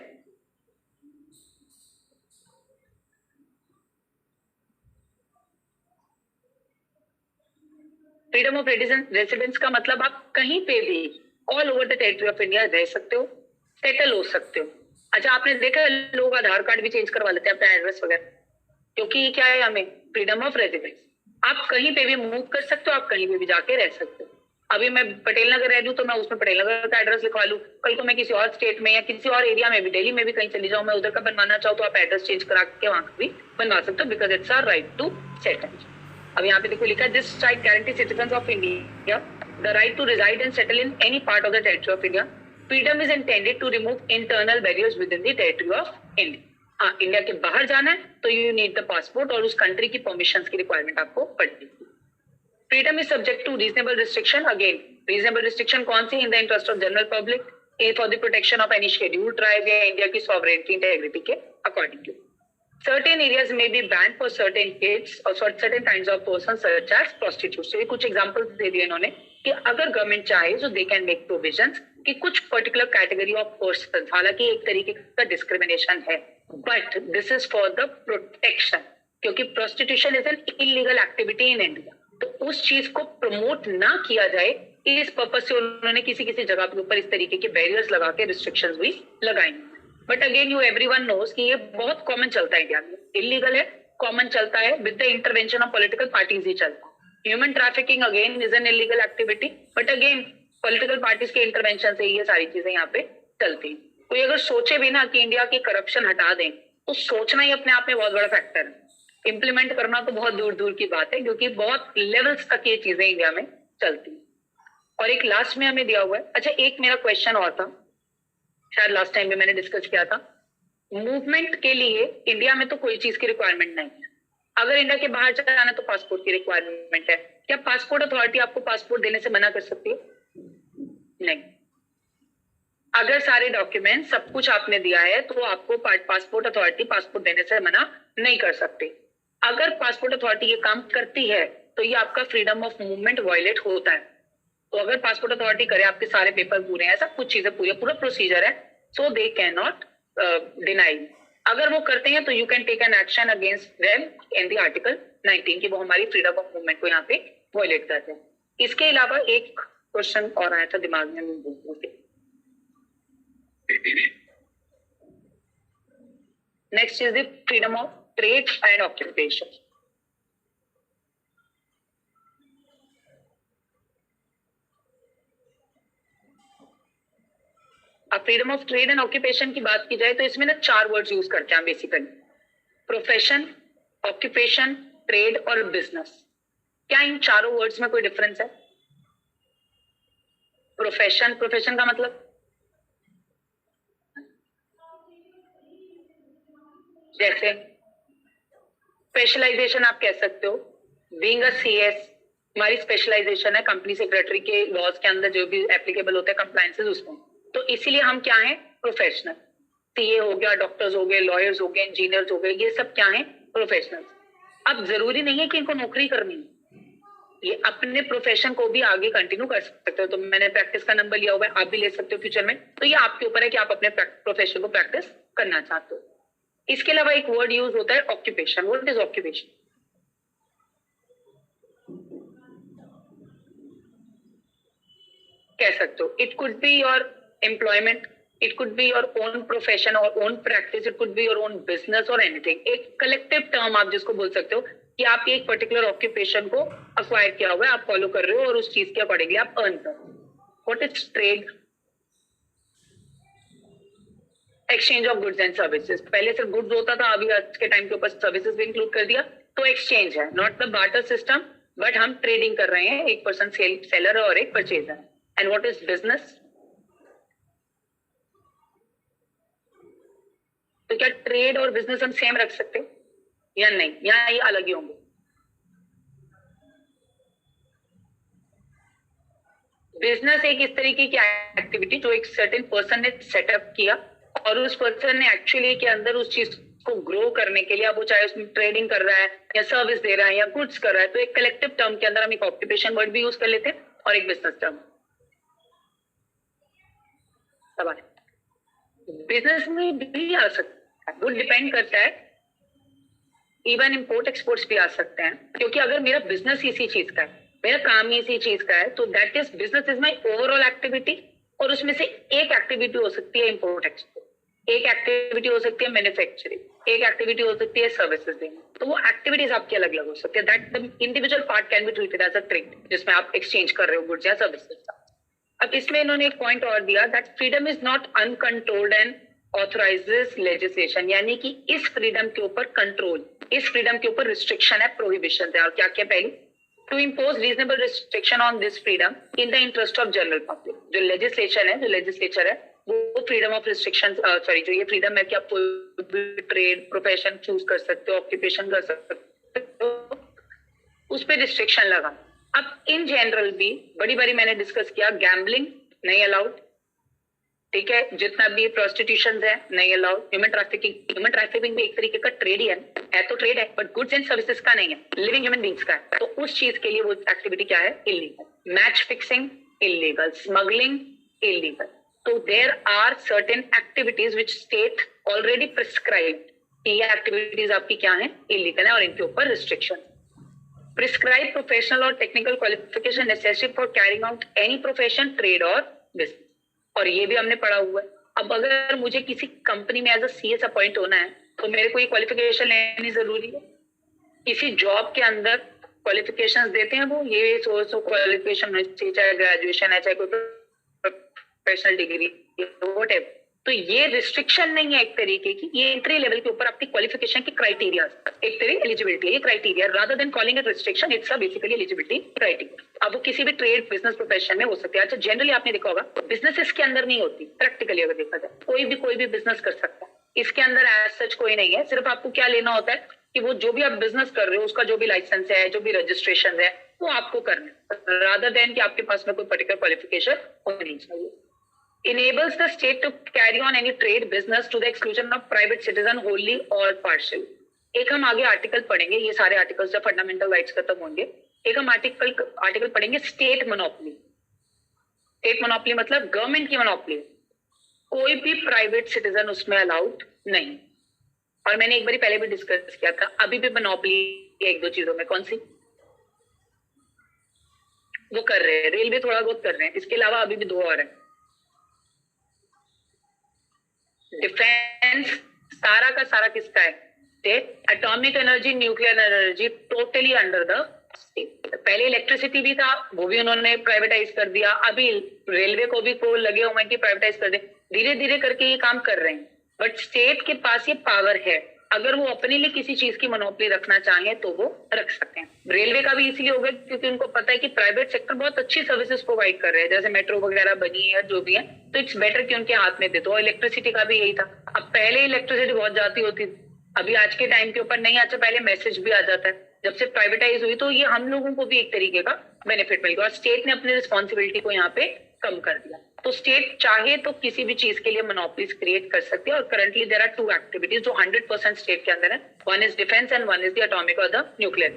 फ्रीडम ऑफ रेजिडेंस का मतलब आप कहीं पे भी all over the territory of India रह सकते हो, सेटल हो सकते हो। अच्छा, आपने देखा लोग आधार कार्ड भी चेंज करवा लेते हैं अपना एड्रेस वगैरह, क्योंकि ये क्या है, हमें फ्रीडम ऑफ रेजिडेंस। आप कहीं पे भी मूव कर सकते हो, आप कहीं पे भी जाके रह सकते हो। अभी मैं पटेल नगर रह रही हूँ तो मैं उसमें पटेल नगर का एड्रेस लिखवा लूँ, कल को मैं किसी और स्टेट में या किसी और एरिया में भी, दिल्ली में भी कहीं चली जाऊँ, मैं उधर का बनवाना चाहूँ तो आप एड्रेस चेंज करा के वहां का भी बनवा सकते हो, because it's our right to settle. अब यहाँ पे देखो लिखा है, this right guarantee citizens of India the right to reside and settle in any part of the territory of India. Freedom is intended to remove internal barriers within the territory of India. हाँ, India के बाहर जाना है तो you need the passport और उस country की permission की रिक्वायरमेंट आपको पड़ती है। Freedom is subject to reasonable restriction. Again reasonable restriction कौन सी? In the interest of general public, a for the protection of any scheduled tribe या इंडिया की सॉवरेनिटी इंटेग्रिटी के according. Certain areas may be banned for certain kids or certain kinds of persons such as prostitutes. ये कुछ examples दे दिए इन्होंने कि अगर government चाहे तो they can make provisions कि कुछ particular category of persons, हालांकि एक तरीके का discrimination है, but this is for the protection, क्योंकि prostitution is an illegal activity in India, तो उस चीज को प्रमोट ना किया जाए, इस पर्पज से उन्होंने किसी किसी जगह के ऊपर इस तरीके के बैरियर्स लगा के रिस्ट्रिक्शंस भी लगाई। But again you everyone knows कि ये बहुत कॉमन चलता है इंडिया में, इलीगल है, कॉमन चलता है, with the intervention of political parties ही चलता है। Human trafficking again is an illegal activity, but again political parties के इंटरवेंशन से ये सारी चीजें यहाँ पे चलती है। कोई अगर सोचे भी ना कि इंडिया की करप्शन हटा दें, तो सोचना ही अपने आप में बहुत बड़ा फैक्टर है। इम्प्लीमेंट करना तो बहुत दूर दूर की बात है, क्योंकि बहुत लेवल्स तक ये चीजें इंडिया में चलती है। और एक लास्ट में हमें दिया हुआ है, अच्छा एक मेरा क्वेश्चन और था, शायद लास्ट टाइम भी मैंने डिस्कस किया था, मूवमेंट के लिए इंडिया में तो कोई चीज की रिक्वायरमेंट नहीं है, अगर इंडिया के बाहर जाना है तो पासपोर्ट की रिक्वायरमेंट है। क्या पासपोर्ट अथॉरिटी आपको पासपोर्ट देने से मना कर सकती है? नहीं। अगर सारे डॉक्यूमेंट सब कुछ आपने दिया है तो आपको पासपोर्ट अथॉरिटी पासपोर्ट देने से मना नहीं कर सकती। अगर पासपोर्ट अथॉरिटी ये काम करती है तो ये आपका फ्रीडम ऑफ मूवमेंट वायलेट होता है। तो अगर पासपोर्ट अथॉरिटी करे, आपके सारे पेपर पूरे हैं, सब कुछ चीजें पूरी, पूरा प्रोसीजर है, so they can not deny. अगर वो करते हैं तो you can take an action against them in the article 19 की वो हमारी फ्रीडम ऑफ मूवमेंट को यहाँ पे वायलेट करते हैं। इसके अलावा एक क्वेश्चन और आया था दिमाग में, next is the freedom of trade and occupation. अब freedom of trade and occupation की बात की जाए तो इसमें ना 4 वर्ड्स यूज करते हैं बेसिकली, प्रोफेशन, ऑक्यूपेशन, ट्रेड और बिजनेस। क्या इन चारों वर्ड्स में कोई डिफरेंस है? प्रोफेशन, प्रोफेशन का मतलब जैसे स्पेशलाइजेशन आप कह सकते हो, बीइंग अ सीएस हमारी स्पेशलाइजेशन है कंपनी सेक्रेटरी के लॉज के अंदर जो भी एप्लीकेबल होते हैं कंप्लायंसेस उसमें, तो इसीलिए हम क्या हैं? प्रोफेशनल। सीए हो गया, डॉक्टर्स हो गए, लॉयर्स हो गए, इंजीनियर्स हो गए, ये सब क्या है? प्रोफेशनल। अब जरूरी नहीं है कि इनको नौकरी करनी है, ये अपने प्रोफेशन को भी आगे कंटिन्यू कर सकते हो। तो मैंने प्रैक्टिस का नंबर लिया हुआ है, आप भी ले सकते हो फ्यूचर में, तो ये आपके ऊपर है कि आप अपने प्रोफेशन को प्रैक्टिस करना चाहते हो। इसके अलावा एक वर्ड यूज होता है ऑक्यूपेशन। What is occupation? कह सकते हो it could be your employment, it could be your own profession or own practice, it could be your own business or anything। एक collective term आप जिसको बोल सकते हो कि आप एक particular occupation को acquire किया हुआ है, आप follow कर रहे हो और उस चीज के accordingly आप earn कर रहे हो। What is trade? Exchange of goods and services। पहले सिर्फ goods होता था, अभी आज के टाइम के ऊपर services भी include कर दिया, तो exchange है, not the barter system, but हम trading कर रहे हैं, एक person seller है और एक purchaser है। And what is business? तो क्या ट्रेड और बिजनेस हम सेम रख सकते या नहीं, या ये अलग ही होंगे? बिजनेस एक इस तरीके की एक्टिविटी जो एक सर्टेन पर्सन ने सेटअप किया और उस पर्सन ने एक्चुअली के अंदर उस चीज को ग्रो करने के लिए, अब वो चाहे उसमें ट्रेडिंग कर रहा है या सर्विस दे रहा है या गुड्स कर रहा है, तो एक कलेक्टिव टर्म के अंदर हम एक ऑक्यूपेशन वर्ड भी यूज कर लेते हैं और एक बिजनेस टर्म। बिजनेस में भी आ सकता है, वो डिपेंड करता है, इवन इंपोर्ट एक्सपोर्ट्स भी आ सकते हैं, क्योंकि अगर मेरा बिजनेस इसी चीज का है, मेरा काम इसी चीज का है, तो that is business is my overall activity, और उसमें से एक एक्टिविटी हो सकती है इंपोर्ट एक्सपोर्ट, एक एक्टिविटी हो सकती है मैन्युफैक्चरिंग, एक एक्टिविटी हो सकती है सर्विसेज देना, तो वो एक्टिविटीज आपकी अलग अलग हो सकती है। That the individual part can be treated as a trade, जिसमें आप एक्सचेंज कर रहे हो गुड्स या सर्विसेज। अब इसमें इन्होंने एक पॉइंट और दिया, that freedom is not uncontrolled and authorises legislation, यानी कि इस फ्रीडम के ऊपर कंट्रोल, इस फ्रीडम के ऊपर रिस्ट्रिक्शन है, प्रोहिबिशन है। और क्या क्या? पहली, to impose reasonable restriction on this freedom in the interest of general public. जो लेजिस्लेशन है, जो लेजिस्लेचर है, वो फ्रीडम ऑफ रिस्ट्रिक्शन, सॉरी, जो ये फ्रीडम है कि आप कोई ट्रेड प्रोफेशन चूज कर सकते हो, ऑक्यूपेशन कर सकते हो, उस पर रिस्ट्रिक्शन लगा। अब इन जनरल भी बड़ी बड़ी मैंने डिस्कस किया, गैम्बलिंग नहीं अलाउड, ठीक है, जितना भी प्रोस्टिट्यूशन है नहीं अलाउड, ह्यूमन ट्रैफिकिंग भी एक तरीके का ट्रेड ही है तो ट्रेड है, बट गुड्स एंड सर्विसेज का नहीं है, लिविंग ह्यूमन बींग्स का है, तो उस चीज के लिए वो एक्टिविटी क्या है? Illegal. Match fixing illegal, smuggling illegal. तो there are certain activities which state already prescribed, ये एक्टिविटीज आपकी क्या है? इलीगल है, और इनके ऊपर रिस्ट्रिक्शन। प्रिस्क्राइब प्रोफेशनल और technical qualification necessary for carrying out any profession, trade और बिजनेस, और ये भी हमने पढ़ा हुआ है। अब अगर मुझे किसी कंपनी में एज अ सीएस अपॉइंट होना है तो मेरे को ये क्वालिफिकेशन लेनी जरूरी है। किसी जॉब के अंदर क्वालिफिकेशंस देते हैं वो, ये सोर्स ऑफ क्वालिफिकेशन है, चाहे ग्रेजुएशन है, चाहे कोई प्रोफेशनल डिग्री, व्हाटएवर। तो ये रिस्ट्रिक्शन नहीं है एक तरीके की, ये एंट्री लेवल के ऊपर आपकी क्वालिफिकेशन की क्राइटेरिया, एक तरीके एलिजिबिलिटी है, ये criteria, rather than calling it restriction, it's a basically eligibility criteria. अब वो किसी भी ट्रेड बिजनेस प्रोफेशन में हो सकती है। अच्छा, जनरली आपने देखा होगा बिजनेसेस के अंदर नहीं होती, प्रैक्टिकली अगर देखा जाए कोई भी बिजनेस कर सकता है, इसके अंदर एज सच कोई नहीं है। सिर्फ आपको क्या लेना होता है कि वो जो भी आप बिजनेस कर रहे हो उसका जो भी लाइसेंस है, जो भी रजिस्ट्रेशन है, वो आपको करना है, रादर देन कि आपके पास में कोई पर्टिकुलर क्वालिफिकेशन होनी चाहिए। Enables the state to carry on any trade business to the exclusion of private citizen wholly or partially। एक हम आगे आर्टिकल पढ़ेंगे, ये सारे आर्टिकल्स जब फंडामेंटल राइट्स खत्म होंगे, एक हम आर्टिकल पढ़ेंगे स्टेट मोनोपोली। स्टेट मोनोपोली मतलब गवर्नमेंट की मोनोपोली, कोई भी प्राइवेट सिटीजन उसमें अलाउड नहीं। और मैंने एक बार पहले भी डिस्कस किया था, अभी भी मोनोपोली एक दो चीजों में, कौन सी वो कर रहे हैं, रेलवे थोड़ा बहुत कर रहे हैं, इसके अलावा अभी भी दो और है। डिफेंस सारा का सारा किसका है? State. Atomic energy, nuclear energy totally under the state. पहले इलेक्ट्रिसिटी भी था, वो भी उन्होंने प्राइवेटाइज कर दिया, अभी रेलवे को भी को लगे हुए हैं कि प्राइवेटाइज कर दे, धीरे धीरे करके ये काम कर रहे हैं। बट स्टेट के पास ये पावर है, अगर वो अपने लिए किसी चीज की मोनोपोली रखना चाहे तो वो रख सकते हैं। रेलवे का भी इसलिए होगा क्योंकि उनको पता है कि प्राइवेट सेक्टर बहुत अच्छी सर्विसेज प्रोवाइड कर रहे हैं, जैसे मेट्रो वगैरह बनी है, जो भी है, तो इट्स बेटर कि उनके हाथ में दे दो। इलेक्ट्रिसिटी का भी यही था, अब पहले इलेक्ट्रिसिटी बहुत जाती होती, अभी आज के टाइम के ऊपर नहीं, अच्छा पहले मैसेज भी आ जाता है। जब से प्राइवेटाइज हुई तो ये हम लोगों को भी एक तरीके का बेनिफिट मिल गया, और स्टेट ने अपनी रिस्पॉन्सिबिलिटी को यहाँ पे कम कर दिया। तो स्टेट चाहे तो किसी भी चीज के लिए मोनोपोलीज क्रिएट कर सकती है, और currently there are two activities जो 100% स्टेट के अंदर है, one is defence and one is the atomic और द न्यूक्लियर।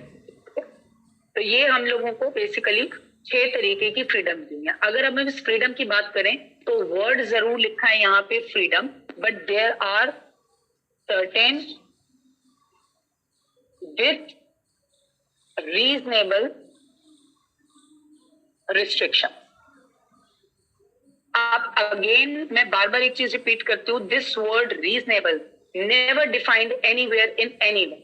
तो ये हम लोगों को बेसिकली 6 तरीके की फ्रीडम दी है। अगर हम इस फ्रीडम की बात करें तो वर्ड जरूर लिखा है यहाँ पे freedom, but there are certain with reasonable restriction. आप अगेन, मैं बार बार एक चीज रिपीट करती हूँ, this word reasonable never defined anywhere in any way,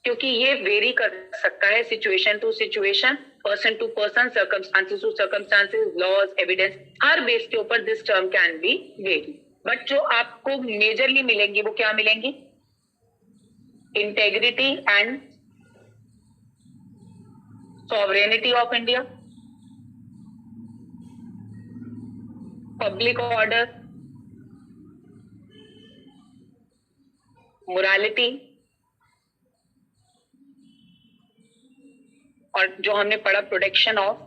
क्योंकि ये वेरी कर सकता है situation to situation, person to person, circumstances to circumstances, laws, evidence, हर बेस के ऊपर this term can be vary. But जो आपको मेजरली मिलेंगी वो क्या मिलेंगी? Integrity and sovereignty of India, public order, morality, और जो हमने पढ़ा प्रोटेक्शन ऑफ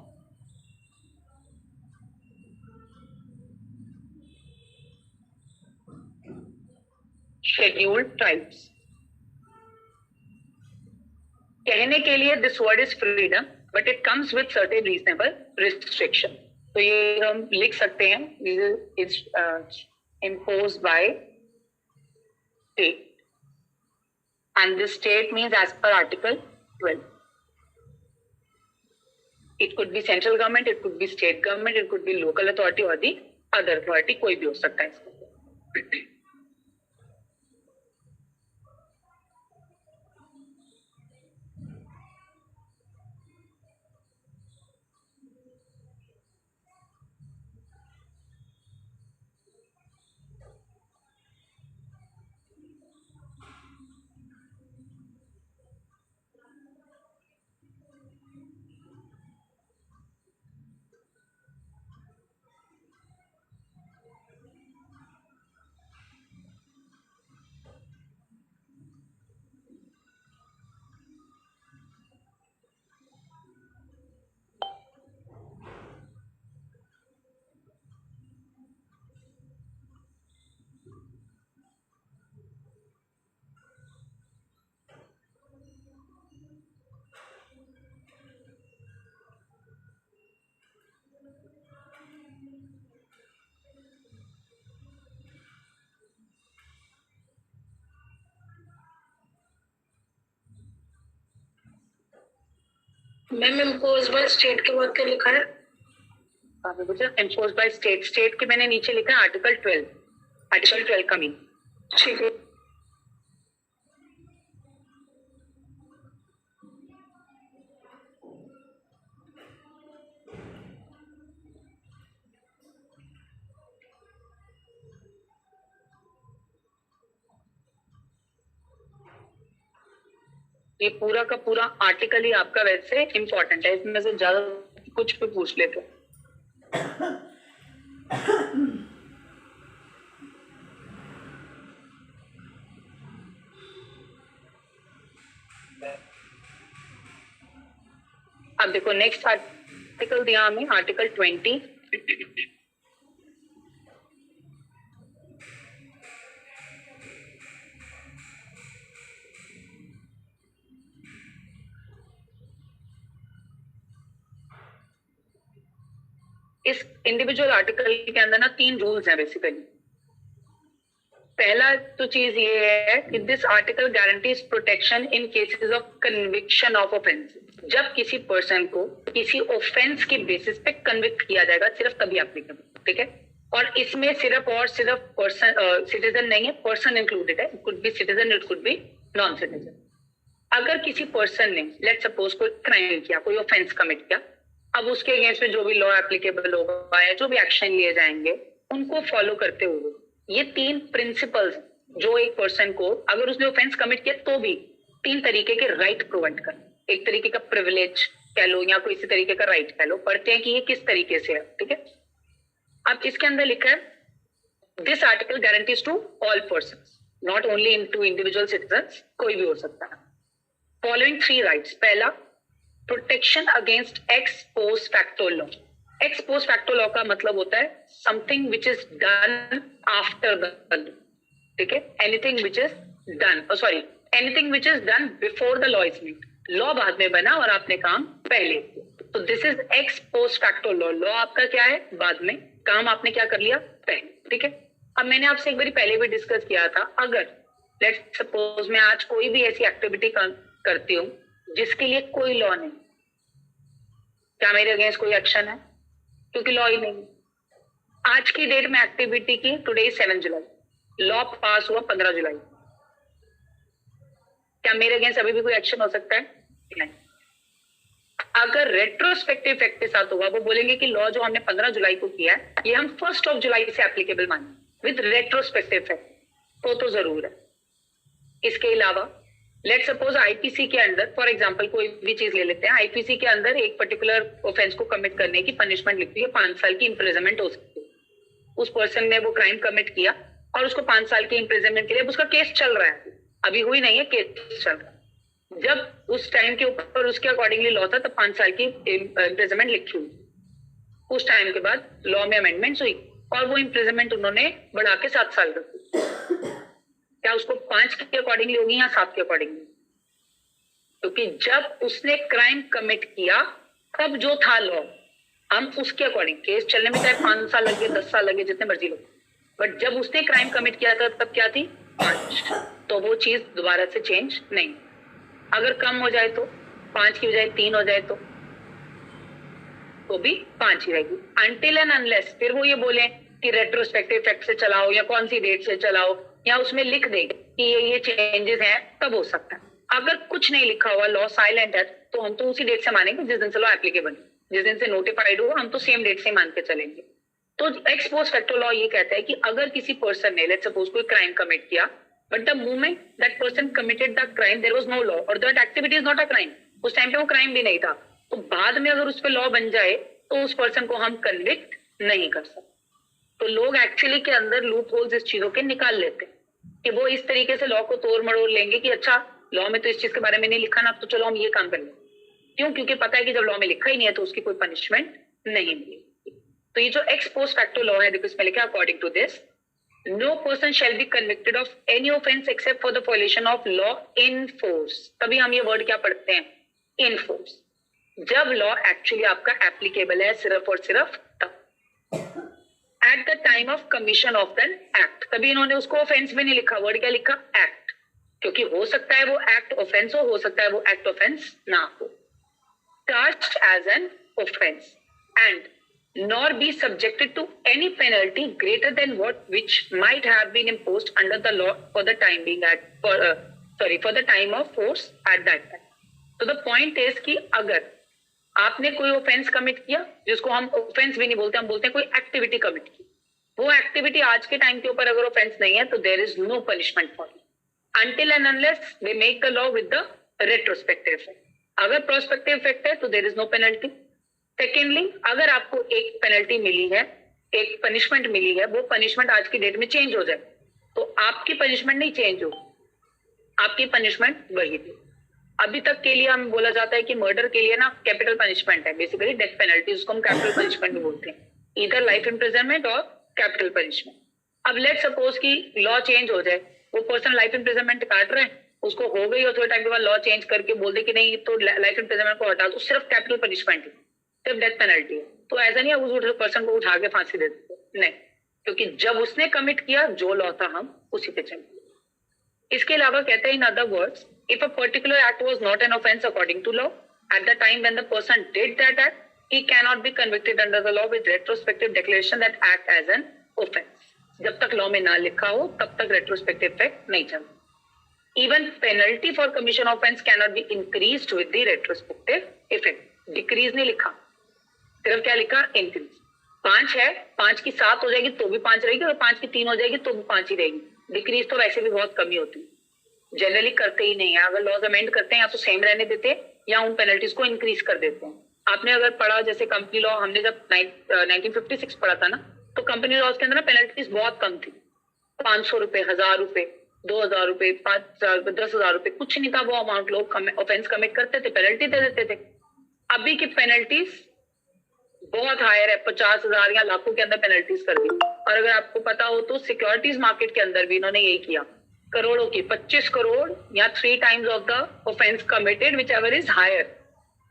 शेड्यूल्ड ट्राइब्स। कहने के लिए this word is freedom, but it comes with certain reasonable restriction. तो ये हम लिख सकते हैं, is imposed by state, and this state means as per article 12. It could be central government, it could be state government, it could be local authority or the other authority, कोई भी हो सकता है इसको। मैम इम्पोज बाय स्टेट के बाद क्या लिखा है? इम्पोज बाय स्टेट, स्टेट के मैंने नीचे लिखा है आर्टिकल 12, आर्टिकल 12 का मीन। ठीक है। ये पूरा का पूरा आर्टिकल ही आपका वैसे इंपॉर्टेंट है, इसमें से ज्यादा कुछ भी पूछ लेते हो। अब देखो नेक्स्ट आर्टिकल दिया हमें, आर्टिकल 20। इस इंडिविजुअल आर्टिकल के अंदर ना 3 रूल्स हैं बेसिकली। पहला तो चीज ये है कि this article guarantees protection in cases of conviction of offence. जब किसी पर्सन को किसी ऑफेंस के बेसिस पे कन्विक्ट किया जाएगा सिर्फ तभी एप्लीकेबल, ठीक है। और इसमें सिर्फ पर्सन सिटीजन नहीं है, पर्सन इंक्लूडेड है। It could be citizen, it could be non citizen. अगर किसी पर्सन ने लेट सपोज कोई क्राइम किया, कोई ऑफेंस कमिट किया, अब उसके अगेंस्ट में जो भी लॉ एप्लीकेबल होगा या जो भी एक्शन लिए जाएंगे उनको फॉलो करते हुए ये 3 प्रिंसिपल्स जो एक पर्सन को अगर उसने ऑफेंस कमिट किया तो भी 3 तरीके के राइट प्रोवाइड कर, एक तरीके का प्रिविलेज कह लो या कोई इसी तरीके का राइट कह लो, पढ़ते हैं कि ये किस तरीके से है, ठीक है। अब इसके अंदर लिखा है this article guarantees to all persons, not only in to individual citizens, कोई भी हो सकता है। Following 3 rights. पहला, protection against ex post facto law. Ex post facto law का मतलब होता है something which is done after the law, ठीक है। Anything which is done, sorry, anything which is done before the law is made. Law बाद में बना और आपने काम पहले किया, तो this is x post facto law. Law आपका क्या है, बाद में, काम आपने क्या कर लिया, पहले, ठीक है। अब मैंने आपसे एक बार पहले भी डिस्कस किया था, अगर लेट्स सपोज मैं आज कोई भी ऐसी एक्टिविटी करती हूँ जिसके लिए कोई लॉ नहीं, क्या मेरे अगेंस्ट कोई एक्शन है? क्योंकि लॉ ही नहीं। आज की डेट में एक्टिविटी की, टुडे 7 जुलाई, लॉ पास हुआ 15 जुलाई, क्या मेरे अगेंस्ट अभी भी कोई एक्शन हो सकता है? नहीं। अगर रेट्रोस्पेक्टिव इफेक्ट के साथ होगा, वो बोलेंगे कि लॉ जो हमने 15 जुलाई को किया है ये हम 1 जुलाई से एप्लीकेबल माने विद रेट्रोस्पेक्टिव इफेक्ट, तो जरूर है। इसके अलावा लेट सपोज आईपीसी के अंदर, फॉर एग्जांपल कोई भी चीज ले लेते हैं, आईपीसी के अंदर एक पर्टिकुलर ऑफेंस को कमिट करने की पनिशमेंट लिखती है 5 साल की इम्प्रिजनमेंट हो सकती है। उस पर्सन ने वो क्राइम कमिट किया और उसको 5 साल की इम्प्रिजनमेंट के लिए, उसका केस चल रहा है, अभी हुई नहीं है, केस चल रहा है। जब उस टाइम के ऊपर उसके अकॉर्डिंगली लॉ था तब 5 साल की इम्प्रिजनमेंट लिखी हुई। उस टाइम के बाद लॉ में अमेंडमेंट हुई और वो इम्प्रिजनमेंट उन्होंने बढ़ा के 7 साल कर दी। क्या उसको 5 के अकॉर्डिंगली होगी या 7 के अकॉर्डिंगली? क्योंकि जब उसने क्राइम कमिट किया तब जो था लॉ, हम उसके अकॉर्डिंग, केस चलने में चाहे 5 साल लगे, 10 साल लगे, जितने मर्जी लोग, बट जब उसने क्राइम कमिट किया था तब क्या थी, 5। तो वो चीज दोबारा से चेंज नहीं। अगर कम हो जाए तो 5 की बजाय 3 हो जाए तो भी 5 ही रहेगी। अनटिल एंड अनलेस फिर वो ये बोले कि रेट्रोस्पेक्टिव इफेक्ट से चलाओ या कौन सी डेट से चलाओ, या उसमें लिख दे कि ये चेंजेस हैं, तब हो सकता है। अगर कुछ नहीं लिखा हुआ, लॉ साइलेंट है, तो हम तो उसी डेट से मानेंगे जिस दिन से लॉ एप्लीकेबल, जिस दिन से नोटिफाइड हुआ, हम तो सेम डेट से मान के चलेंगे। तो एक्स पोस्ट फैक्टो लॉ ये कहता है कि अगर किसी पर्सन ने लेट्स सपोज कोई क्राइम कमिट किया, but the moment that person committed the crime there was no law और that activity is not a crime, उस टाइम पे वो क्राइम भी नहीं था, तो बाद में अगर उस पर लॉ बन जाए तो उस पर्सन को हम कन्विक्ट नहीं कर सकते। तो लोग एक्चुअली के अंदर लूप होल्स इस चीजों के निकाल लेते हैं कि वो इस तरीके से लॉ को तोड़ मड़ोड़ लेंगे कि अच्छा लॉ में तो इस चीज के बारे में नहीं लिखा ना, तो चलो हम ये काम कर लें। क्यों? क्योंकि पता है कि जब लॉ में लिखा ही नहीं है तो उसकी कोई पनिशमेंट नहीं मिलेगी। तो ये जो एक्स पोस्ट फैक्टो लॉ है, देखो इसमें लिखा है according to this, no person shall be convicted of any offence except for the violation of law in force. तभी हम ये वर्ड क्या पढ़ते हैं, इन फोर्स, जब लॉ एक्चुअली आपका एप्लीकेबल है सिर्फ और सिर्फ तब, at the time of commission of an act. तभी इन्होंने उसको ऑफेंस भी नहीं लिखा, वर्ड क्या लिखा, एक्ट, क्योंकि हो सकता है वो एक्ट ऑफेंस हो सकता है वो एक्ट ऑफेंस ना हो। Charged as an offense and nor be subjected to any penalty greater than which might have been imposed under the law for the time being for the time of force at that time. So the point is कि अगर आपने कोई offence commit किया, जिसको हम offence भी नहीं बोलते, हम बोलते हैं कोई एक्टिविटी कमिट की, वो एक्टिविटी आज के टाइम के ऊपर अगर ऑफेंस नहीं है तो there is no punishment for it until and unless they make the law with the retrospective effect. अगर प्रोस्पेक्टिव इफेक्ट है तो there is no penalty. Secondly, अगर आपको एक पेनल्टी मिली है, एक पनिशमेंट मिली है, वो पनिशमेंट आज की डेट में चेंज हो जाए तो आपकी पनिशमेंट नहीं चेंज हो, आपकी पनिशमेंट वही थी। अभी तक के लिए हम बोला जाता है कि मर्डर के लिए ना कैपिटल पनिशमेंट है, बेसिकली डेथ पेनल्टी, उसको हम कैपिटल पनिशमेंट भी बोलते हैं, इधर लाइफ इम्प्रिजनमेंट और कैपिटल पनिशमेंट। अब लेट सपोज की लॉ चेंज हो जाए, वो पर्सन लाइफ इम्प्रिजनमेंट काट रहे हैं, उसको हो गई और थोड़े टाइम के बाद लॉ चेंज करके बोल दे कि नहीं तो लाइफ इम्प्रिजनमेंट को हटा दो, सिर्फ कैपिटल पनिशमेंट है, सिर्फ डेथ पेनल्टी है, तो ऐसा नहीं है उस पर्सन को उठा के फांसी दे देते, नहीं, क्योंकि जब उसने कमिट किया जो लॉ था हम उसी पे चले। इसके अलावा कहते हैं in other words, if a particular act was not an offence according to law at the time when the person did that act, he cannot be convicted under the law with retrospective declaration that act as an offense. जब तक law में ना लिखा हो तब तक retrospective effect नहीं चलता। Even penalty for commission offense cannot be increased with the retrospective effect. Decrease नहीं लिखा, सिर्फ क्या लिखा, increase। 5 है, 5 की 7 हो जाएगी तो भी 5 रहेगी, और 5 की 3 हो जाएगी तो भी 5 ही रहेगी। डिक्रीज तो वैसे भी बहुत कमी होती है, जनरली करते ही नहीं है। अगर लॉज अमेंड करते हैं या तो सेम रहने देते हैं या उन पेनल्टीज को इंक्रीज कर देते हैं। आपने अगर पढ़ा जैसे कंपनी लॉ, हमने जब 1956 पढ़ा था ना, तो कंपनी लॉज के अंदर ना पेनल्टीज बहुत कम थी, 500 रुपए, 1000 रुपए, 2000 रुपए, 5000, 10,000 रुपए, कुछ नहीं था वो अमाउंट। लोग ऑफेंस कमिट करते थे, पेनल्टी दे देते थे। अभी की पेनल्टीज बहुत हायर है, 50,000 या लाखों के अंदर पेनल्टीज कर दी। और अगर आपको पता हो तो सिक्योरिटीज मार्केट के अंदर भी इन्होंने यही किया, करोड़ों की, 25 करोड़ या 3 times of the offence committed whichever is higher.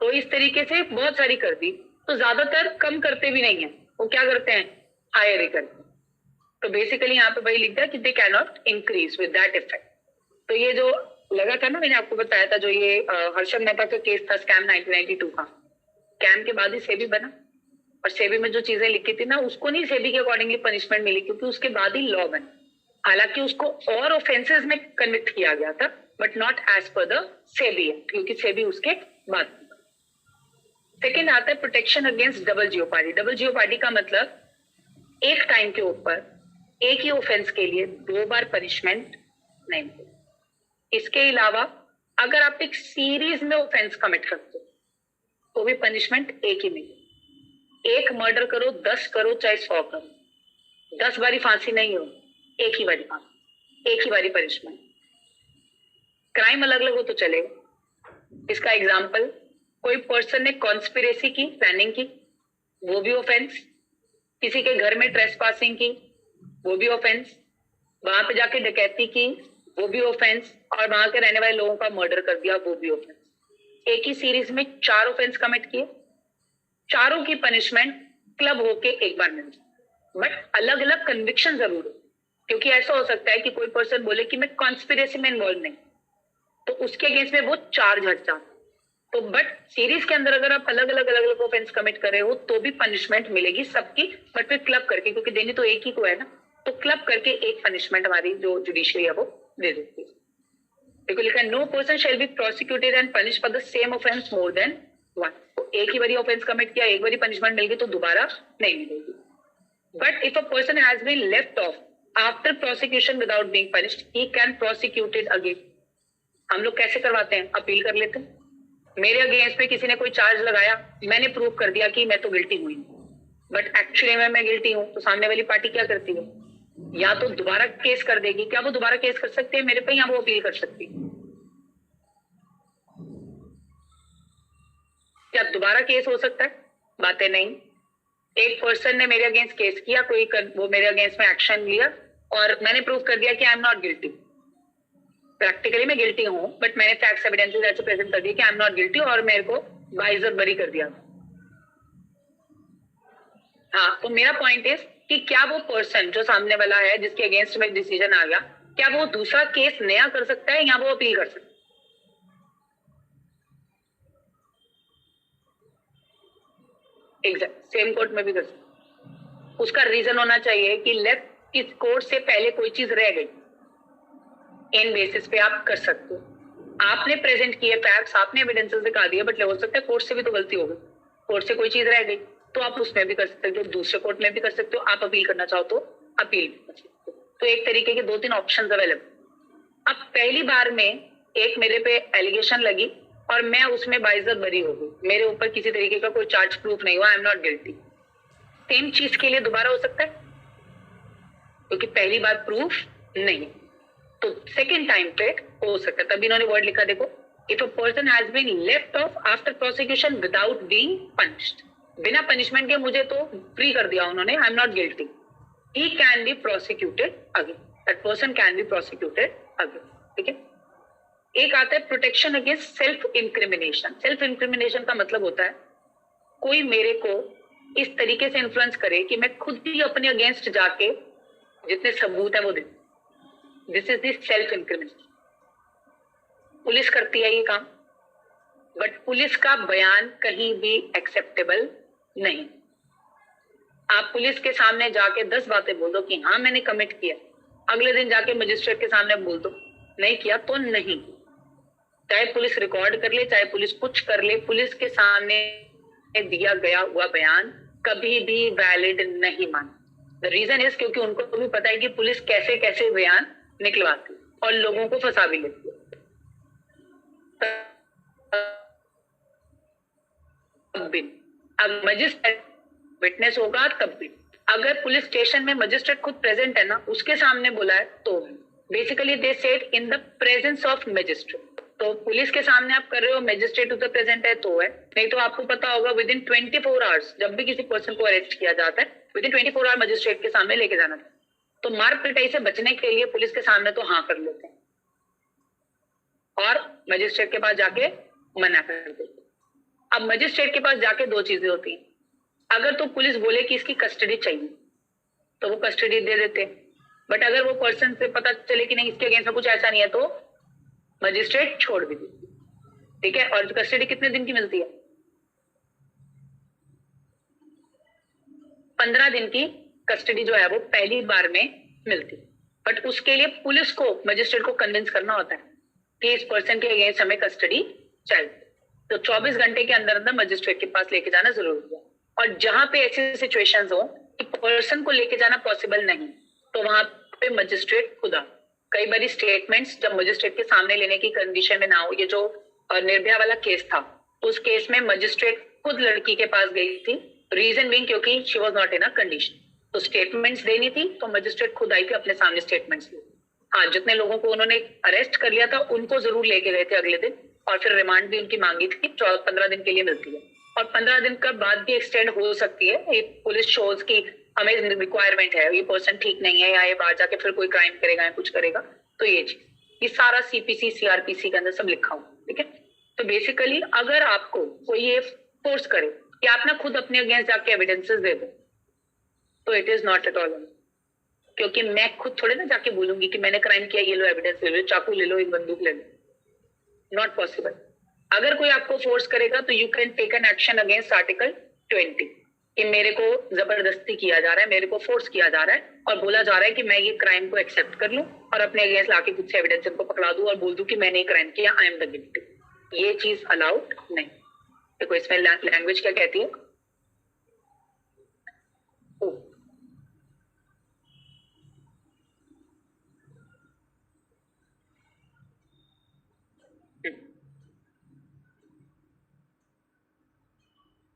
तो इस तरीके से बहुत सारी कर दी। तो ज्यादातर कम करते भी नहीं है, वो क्या करते हैं, हायर ही करते हैं। तो बेसिकली यहाँ पे वही लिखता है कि दे can not increase with that effect. तो ये जो लगा था ना, मैंने आपको बताया था, जो ये हर्षद मेहता का केस था स्कैम 1992 का, स्कैम के बाद ही सेबी बना, और सेबी में जो चीजें लिखी थी ना, उसको नहीं सेबी के अकॉर्डिंगली पनिशमेंट मिली, क्योंकि उसके बाद ही लॉ बना। हालांकि उसको और ऑफेंसेस में कन्विक्ट किया गया था, but not as per the SEBI, क्योंकि सेबी उसके बाद। सेकेंड आता है protection against double jeopardy. Double jeopardy का मतलब एक टाइम के ऊपर एक ही ऑफेंस के लिए 2 बार पनिशमेंट नहीं मिले। इसके अलावा अगर आप एक सीरीज में ऑफेंस कमिट करते हो तो भी पनिशमेंट एक ही मिले। एक मर्डर करो, 10 करो, चाहे 100 करो, 10 बारी फांसी नहीं हो, एक ही बारी फांसी, एक ही बारी पनिशमेंट। क्राइम अलग अलग हो तो चलेगा। इसका एग्जाम्पल, कोई पर्सन ने कॉन्स्पिरेसी की, प्लानिंग की, वो भी ऑफेंस। किसी के घर में ट्रेसपासिंग की, वो भी ऑफेंस। वहां पे जाके डकैती की, वो भी ऑफेंस। और वहां के रहने वाले लोगों का मर्डर कर दिया, वो भी ऑफेंस। एक ही सीरीज में 4 ऑफेंस कमिट किए, चारों की पनिशमेंट क्लब होके एक बार मिल जाए, बट अलग अलग कन्विक्शन जरूर हो। क्योंकि ऐसा हो सकता है कि कोई पर्सन बोले कि मैं कॉन्स्पिरेसी में इन्वॉल्व नहीं, तो उसके अगेंस्ट में वो चार्ज हट जाता। तो बट सीरीज के अंदर अगर आप अलग अलग ऑफेंस कमिट कर रहे हो तो भी पनिशमेंट मिलेगी सबकी, बट फिर क्लब करके, क्योंकि देनी तो एक ही को है ना, तो क्लब करके एक पनिशमेंट हमारी जो जुडिशरी है वो दे देती है। देखो लिखा है, no person shall be prosecuted and punish for the same offence more than 1। तो एक ही बारी ऑफेंस कमिट किया, एक बारी पनिशमेंट मिल गई तो दोबारा नहीं मिलेगी। But if a person has been left off after prosecution without being punished, he can prosecuted again. हम लोग कैसे करवाते हैं, अपील कर लेते हैं। मेरे अगेंस्ट पे किसी ने कोई चार्ज लगाया, मैंने प्रूव कर दिया कि मैं तो गिल्टी हुई, बट एक्चुअली मैं गिल्टी हूं, तो सामने वाली पार्टी क्या करती है, या तो दोबारा केस कर देगी। क्या वो दोबारा केस कर सकते हैं मेरे पे, या वो अपील कर सकती है? क्या दोबारा केस हो सकता है? बातें नहीं। एक पर्सन ने मेरे अगेंस्ट केस किया, वो मेरे अगेंस्ट में एक्शन लिया, और मैंने प्रूव कर दिया कि आई एम नॉट गिल्टी। प्रैक्टिकली मैं गिल्टी हूं, बट मैंने फैक्ट्स एविडेंसेस ऐसे प्रेजेंट कर दिए कि आई एम नॉट गिल्टी, और मेरे को बाइज्जत बरी कर दिया। हाँ, तो मेरा पॉइंट इज कि क्या वो पर्सन जो सामने वाला है, जिसके अगेंस्ट में डिसीजन आ गया, क्या वो दूसरा केस नया कर सकता है या वो अपील कर सकता है? एग्जैक्ट सेम कोर्ट में भी कर सकता। उसका रीजन होना चाहिए कि लेफ्ट इस कोर्ट से पहले कोई चीज रह गई, इन बेसिस पे आप कर सकते हो। आपने प्रेजेंट किए फैक्ट्स, आपने एविडेंसेस दिखा दिए, बट हो सकता है कोर्ट से भी तो गलती हो गई, कोर्ट से कोई चीज रह गई, तो आप उसमें भी कर सकते हो, दूसरे कोर्ट में भी कर सकते हो। आप अपील करना चाहो तो अपील भी कर सकते हो। तो एक तरीके के 2-3 ऑप्शन अवेलेबल। अब पहली बार में एक मेरे पे एलिगेशन लगी और मैं उसमें बाइज्जत बरी हो गई, मेरे ऊपर किसी तरीके का कोई चार्ज प्रूफ नहीं हुआ, आई एम नॉट गिल्टी। सेम चीज के लिए दोबारा हो सकता है, क्योंकि पहली बार प्रूफ नहीं, तो सेकेंड टाइम पे हो सकता है। तभी इन्होंने वर्ड लिखा, देखो, if a person has been left off after prosecution without being punished, बिना पनिशमेंट के मुझे तो फ्री कर दिया उन्होंने, I am not guilty, he can be prosecuted again, that person can be prosecuted again. ठीक है। एक आता है protection against self incrimination. Self incrimination का मतलब होता है कोई मेरे को इस तरीके से इन्फ्लुएंस करे कि मैं खुद ही अपने अगेंस्ट जाके जितने सबूत है वो दे। This is this self incrimination. Police करती है ये काम, बट पुलिस का बयान कहीं भी एक्सेप्टेबल नहीं। आप पुलिस के सामने जाके 10 बातें बोल दो कि हाँ मैंने कमिट किया, अगले दिन जाके मजिस्ट्रेट के सामने बोल दो नहीं किया तो नहीं। चाहे पुलिस रिकॉर्ड कर ले, चाहे पुलिस कुछ कर ले, पुलिस के सामने दिया गया हुआ बयान कभी भी वैलिड नहीं माना। द रीजन इज क्योंकि उनको भी पता है कि पुलिस कैसे कैसे बयान निकलवाती और लोगों को फंसा भी लेती है। अब मजिस्ट्रेट विटनेस होगा तब भी, अगर पुलिस स्टेशन में मजिस्ट्रेट खुद प्रेजेंट है ना, उसके सामने बुला है तो basically they said in the presence of magistrate. तो पुलिस के सामने आप कर रहे हो, मजिस्ट्रेट उधर प्रेजेंट है तो है, नहीं तो आपको पता होगा विद इन 24 आवर्स जब भी किसी पर्सन को अरेस्ट किया जाता है विद इन 24 आवर मजिस्ट्रेट के सामने लेके जाना था। तो मार पिटाई से बचने के लिए पुलिस के सामने तो हाँ कर लेते हैं और मजिस्ट्रेट के पास जाके मना कर देते हैं। अब मजिस्ट्रेट के पास जाके दो चीजें होती हैं, अगर तो पुलिस बोले कि इसकी कस्टडी चाहिए तो वो कस्टडी दे देते हैं, बट अगर वो पर्सन से पता चले कि नहीं इसके अगेंस्ट में कुछ ऐसा नहीं है तो मजिस्ट्रेट छोड़ भी देती है। ठीक है, और कस्टडी कितने दिन की मिलती है? 15 दिन की कस्टडी जो है वो पहली बार में मिलती है, बट उसके लिए पुलिस को मजिस्ट्रेट को कन्विंस करना होता है कि इस पर्सन के अगेंस्ट हमें कस्टडी चाहिए। तो 24 घंटे के अंदर अंदर मजिस्ट्रेट के पास लेके जाना जरूरी है। और जहां पे ऐसी सिचुएशंस हो कि पर्सन को लेके जाना पॉसिबल नहीं तो वहां पे मजिस्ट्रेट खुदा, कई बार स्टेटमेंट्स जब मजिस्ट्रेट के सामने लेने की कंडीशन में ना हो, ये जो निर्भया वाला केस था उस केस में मजिस्ट्रेट खुद लड़की के पास गई थी, रीजन बीइंग क्योंकि she was not in a condition, तो स्टेटमेंट्स देनी थी तो मजिस्ट्रेट खुद आई थी अपने सामने स्टेटमेंट्स ली। हाँ, जितने लोगों को उन्होंने अरेस्ट कर लिया था उनको जरूर लेके गए थे अगले दिन, और फिर रिमांड भी उनकी मांगी थी, 15 दिन के लिए मिलती है और 15 दिन का बाद भी एक्सटेंड हो सकती है। ये पुलिस शोज की हमें रिक्वायरमेंट है, ये पर्सन ठीक नहीं है या ये बाहर जाके फिर कोई क्राइम करेगा या कुछ करेगा, तो ये चीज, ये सारा सीपीसी सीआरपीसी के अंदर सब लिखा हुआ, ठीक है। तो बेसिकली अगर आपको कोई ये फोर्स करे कि आप ना खुद अपने अगेंस्ट जाके एविडेंसेस दे दो तो it is not at all, क्योंकि मैं खुद थोड़े ना जाके बोलूंगी कि मैंने क्राइम किया, ये लो एविडेंस ले लो, चाकू ले लो, एक बंदूक ले लो, नॉट पॉसिबल। अगर कोई आपको फोर्स करेगा तो you can take an action against article 20 कि मेरे को जबरदस्ती किया जा रहा है, मेरे को फोर्स किया जा रहा है और बोला जा रहा है कि मैं ये क्राइम को एक्सेप्ट कर लूं और अपने अगेंस्ट लाके कुछ एविडेंस इनको पकड़ा दूं और बोल दूं कि मैंने क्राइम किया, आई एम द गिल्टी। ये चीज अलाउड नहीं। देखो इसमें लैंग्वेज क्या कहती है,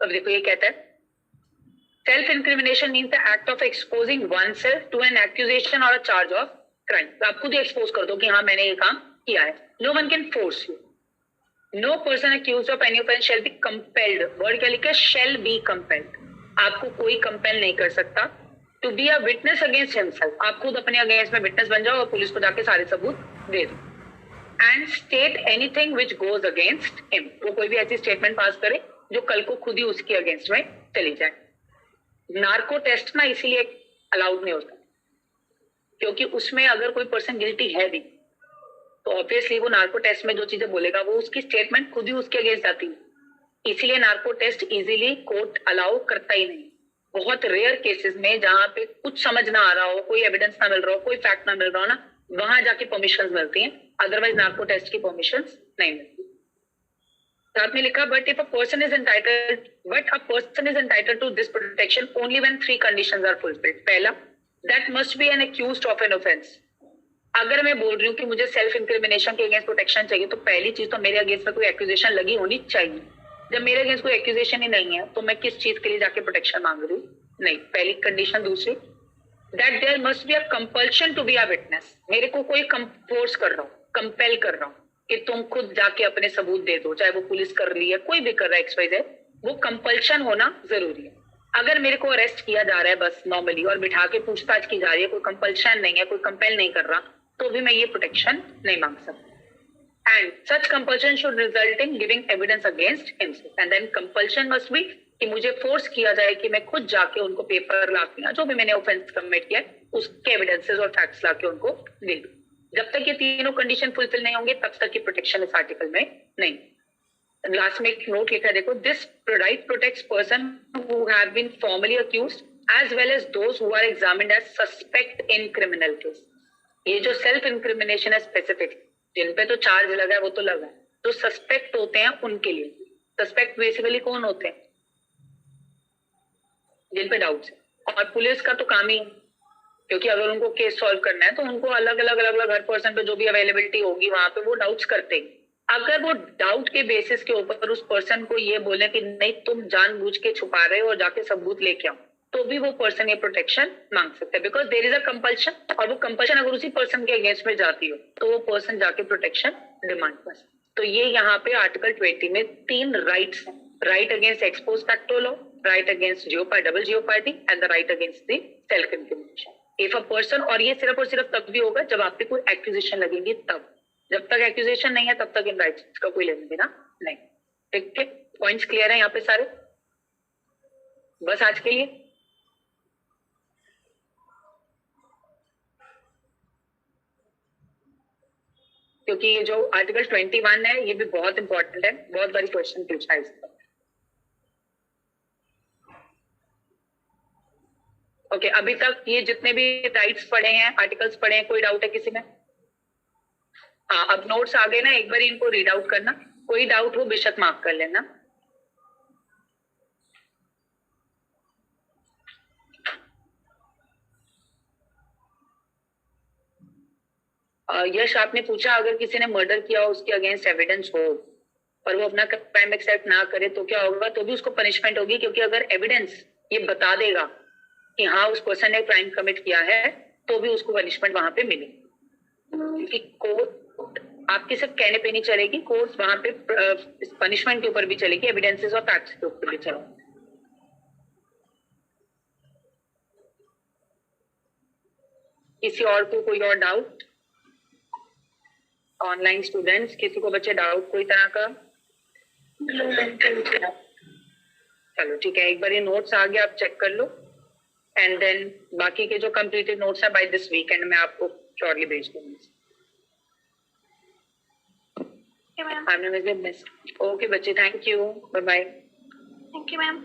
अब देखो ये कहता है self incrimination means the act of exposing oneself to an accusation और अ चार्ज ऑफ क्राइम। तो आप खुद एक्सपोज कर दो कि हाँ मैंने ये काम किया है। No one can force you, no person accused of any offence shall be compelled, word क्या लिखा है, शैल बी कंपेल्ड, आपको कोई कंपेल नहीं कर सकता to be a witness against himself, आप खुद अपने अगेंस्ट में विटनेस बन जाओ और पुलिस को जाके सारे सबूत दे दो। And state anything which goes against him, वो कोई भी ऐसी स्टेटमेंट पास करे जो कल को खुद ही उसके अगेंस्ट में चली जाए। नार्को टेस्ट ना इसीलिए अलाउड नहीं होता क्योंकि उसमें अगर कोई पर्सन गिल्टी है भी तो ऑब्वियसली वो नार्को टेस्ट में जो चीजें बोलेगा वो उसकी स्टेटमेंट खुद ही उसके अगेंस्ट आती है, इसीलिए narco test easily court allow करता ही नहीं। बहुत रेयर केसेस में जहां पे कुछ समझ ना आ रहा हो, कोई एविडेंस ना मिल रहा हो, कोई फैक्ट ना मिल रहा हो ना, वहां जाके परमिशन मिलती हैं, अदरवाइज नार्को टेस्ट की परमिशन नहीं मिलती। साथ में लिखा but if a person is entitled to this protection only when 3 conditions are fulfilled. पहला, that must be an accused of an offence. अगर मैं बोल रही हूँ कि मुझे सेल्फ इंक्रिमिनेशन के अगेंस्ट प्रोटेक्शन चाहिए तो पहली चीज तो मेरे अगेंस्ट में कोई एक्यूजेशन लगी होनी चाहिए। जब मेरे अगेंस्ट कोई एक्यूजेशन ही नहीं है तो मैं किस चीज के लिए जाके प्रोटेक्शन मांग रही हूँ? नहीं, पहली कंडीशन। दूसरी, that there must be a compulsion to be a witness, मेरे को कोई फोर्स कर रहा हूँ, कंपेल कर रहा हूँ कि तुम खुद जाके अपने सबूत दे दो, चाहे वो पुलिस कर रही है, कोई भी कर रहा है, XYZ, वो कंपल्शन होना जरूरी है। अगर मेरे को अरेस्ट किया जा रहा है बस नॉर्मली और बिठा के पूछताछ की जा रही है, कोई कंपल्शन नहीं है, कोई कंपेल नहीं कर रहा, तो भी मैं ये प्रोटेक्शन नहीं मांग सकता। And such compulsion should result in giving evidence against himself, and then compulsion must be कि मुझे फोर्स किया जाए कि मैं खुद जाके उनको पेपर लाके, जो भी मैंने ऑफेंस कमिट किया है उसके एविडेंसेस और फैक्ट्स लाके उनको दे दूं। जब तक ये तीनों कंडीशन फुलफिल नहीं होंगे तब तक की प्रोटेक्शन इस आर्टिकल में नहीं। लास्ट में एक नोट लिखा है, देखो, this right protects person who have been formally accused as well as those who are examined as suspect in criminal case. ये जो सेल्फ इंक्रिमिनेशन है स्पेसिफिक, जिन पे तो चार्ज लगा है वो तो लगा है, जो सस्पेक्ट होते हैं उनके लिए। सस्पेक्ट बेसिकली कौन होते हैं? जिन पे डाउट्स है। और पुलिस का तो काम ही है, क्योंकि अगर उनको केस सॉल्व करना है तो उनको अलग अलग हर पर्सन पे जो भी अवेलेबिलिटी होगी वहां पे वो डाउट्स करते हैं। अगर वो डाउट के बेसिस के ऊपर उस पर्सन को ये बोले कि नहीं तुम जानबूझ के छुपा रहे हो और जाके सबूत लेके आओ, तो भी वो पर्सन ये प्रोटेक्शन मांग सकता है, because there is a compulsion. और वो कंपल्शन अगर उसी पर्सन के अगेंस्ट में जाती हो तो वो पर्सन जाके प्रोटेक्शन डिमांड कर सकता है। तो ये यहाँ पे आर्टिकल 20 में 3 राइट्स हैं: right against expose facto law, right against double jeopardy and the right against the self incrimination. If a person, और ये सिर्फ और सिर्फ तब भी होगा जब आप पे कोई एक्यूजेशन लगेगी तब। जब तक एक्यूजेशन नहीं है तब तक इन राइट्स का कोई लेना देना नहीं। ठीक है, पॉइंट्स क्लियर है यहाँ पे सारे? बस आज के लिए क्योंकि ये जो आर्टिकल 21 है ये भी बहुत इंपॉर्टेंट है, बहुत बारी क्वेश्चन पूछा है इसका। ओके, अभी तक ये जितने भी राइट्स पढ़े हैं, आर्टिकल्स पढ़े हैं, कोई डाउट है किसी में? हाँ, अब नोट्स आ गए ना, एक बार इनको रीड आउट करना, कोई डाउट हो बेशक मार्क कर लेना। यश, आपने पूछा अगर किसी ने मर्डर किया हो, उसके अगेंस्ट एविडेंस हो और वो अपना क्राइम एक्सेप्ट ना करे तो क्या होगा? तो भी उसको पनिशमेंट होगी, क्योंकि अगर एविडेंस ये बता देगा कि हाँ उस पर्सन ने क्राइम कमिट किया है तो भी उसको पनिशमेंट वहां पे मिलेगी। क्योंकि कोर्ट आपके सिर्फ कहने पे नहीं चलेगी, कोर्ट वहां पे पनिशमेंट के ऊपर भी चलेगी, एविडेंसेस और फैक्ट्स के ऊपर भी चलेगी। किसी और को कोई और डाउट? ऑनलाइन स्टूडेंट्स, किसी को बच्चे डाउट कोई तरह का? चलो ठीक है, एक बार ये नोट्स आ गया, आप चेक कर लो एंड देन बाकी के जो कंप्लीटेड नोट्स है बाय दिस वीकेंड मैं आपको श्योरली भेज दूंगी। ओके बच्चे, thank you, bye bye. Thank you ma'am.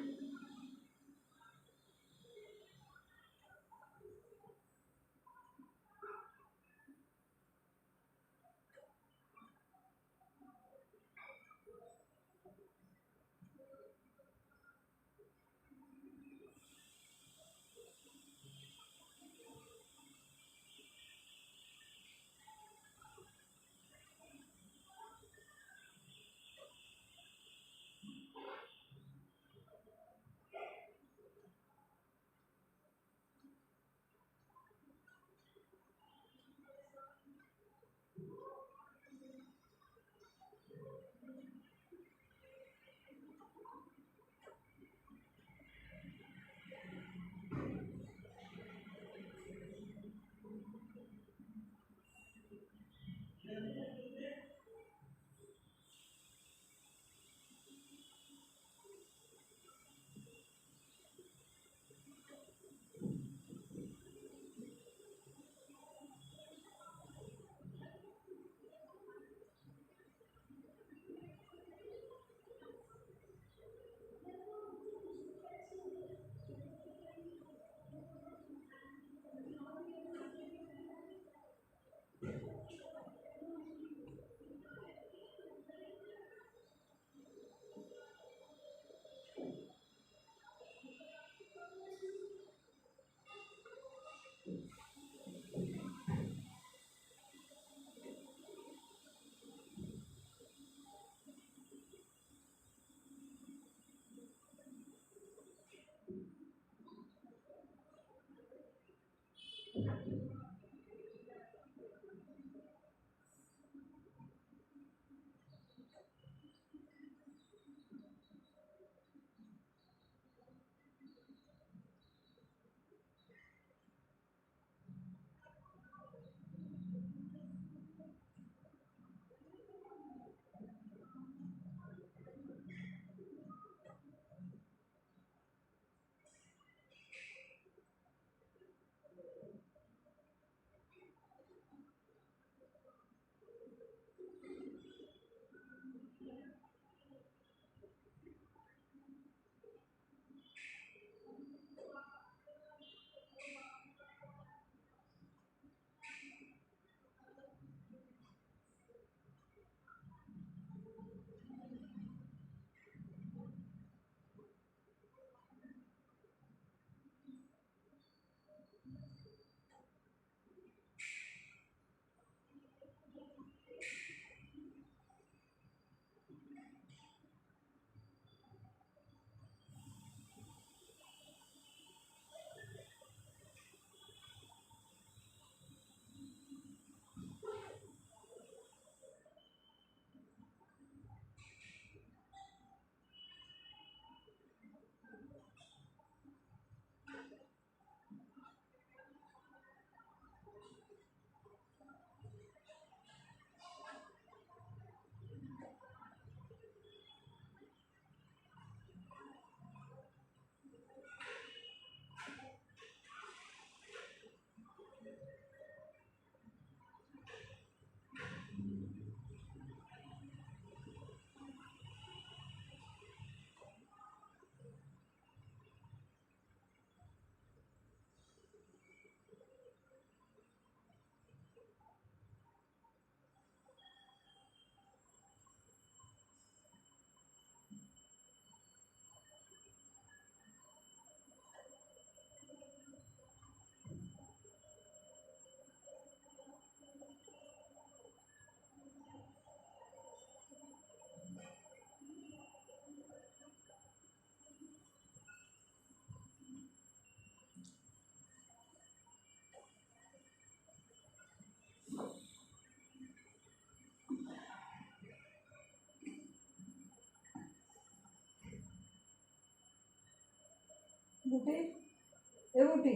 बूटी ए बूटी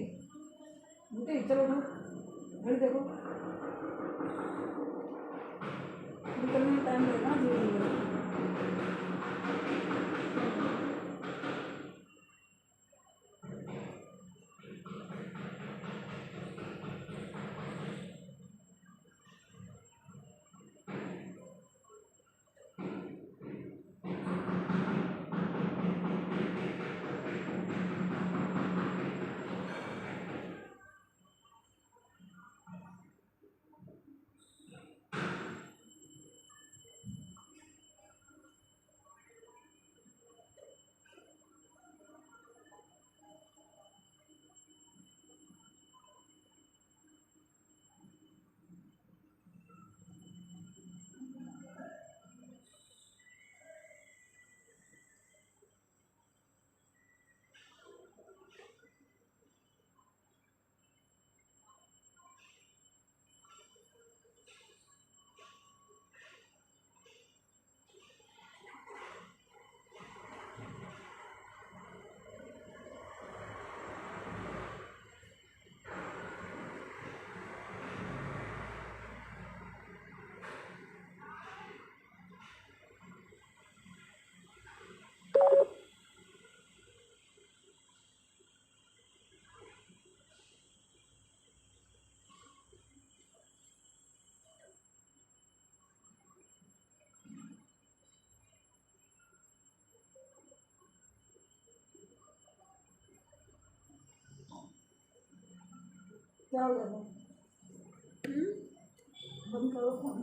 बूटी चलो उठो घड़ी देखो निकलने में टाइम लगेगा धीरे धीरे क्या हो गया बंद करो फोन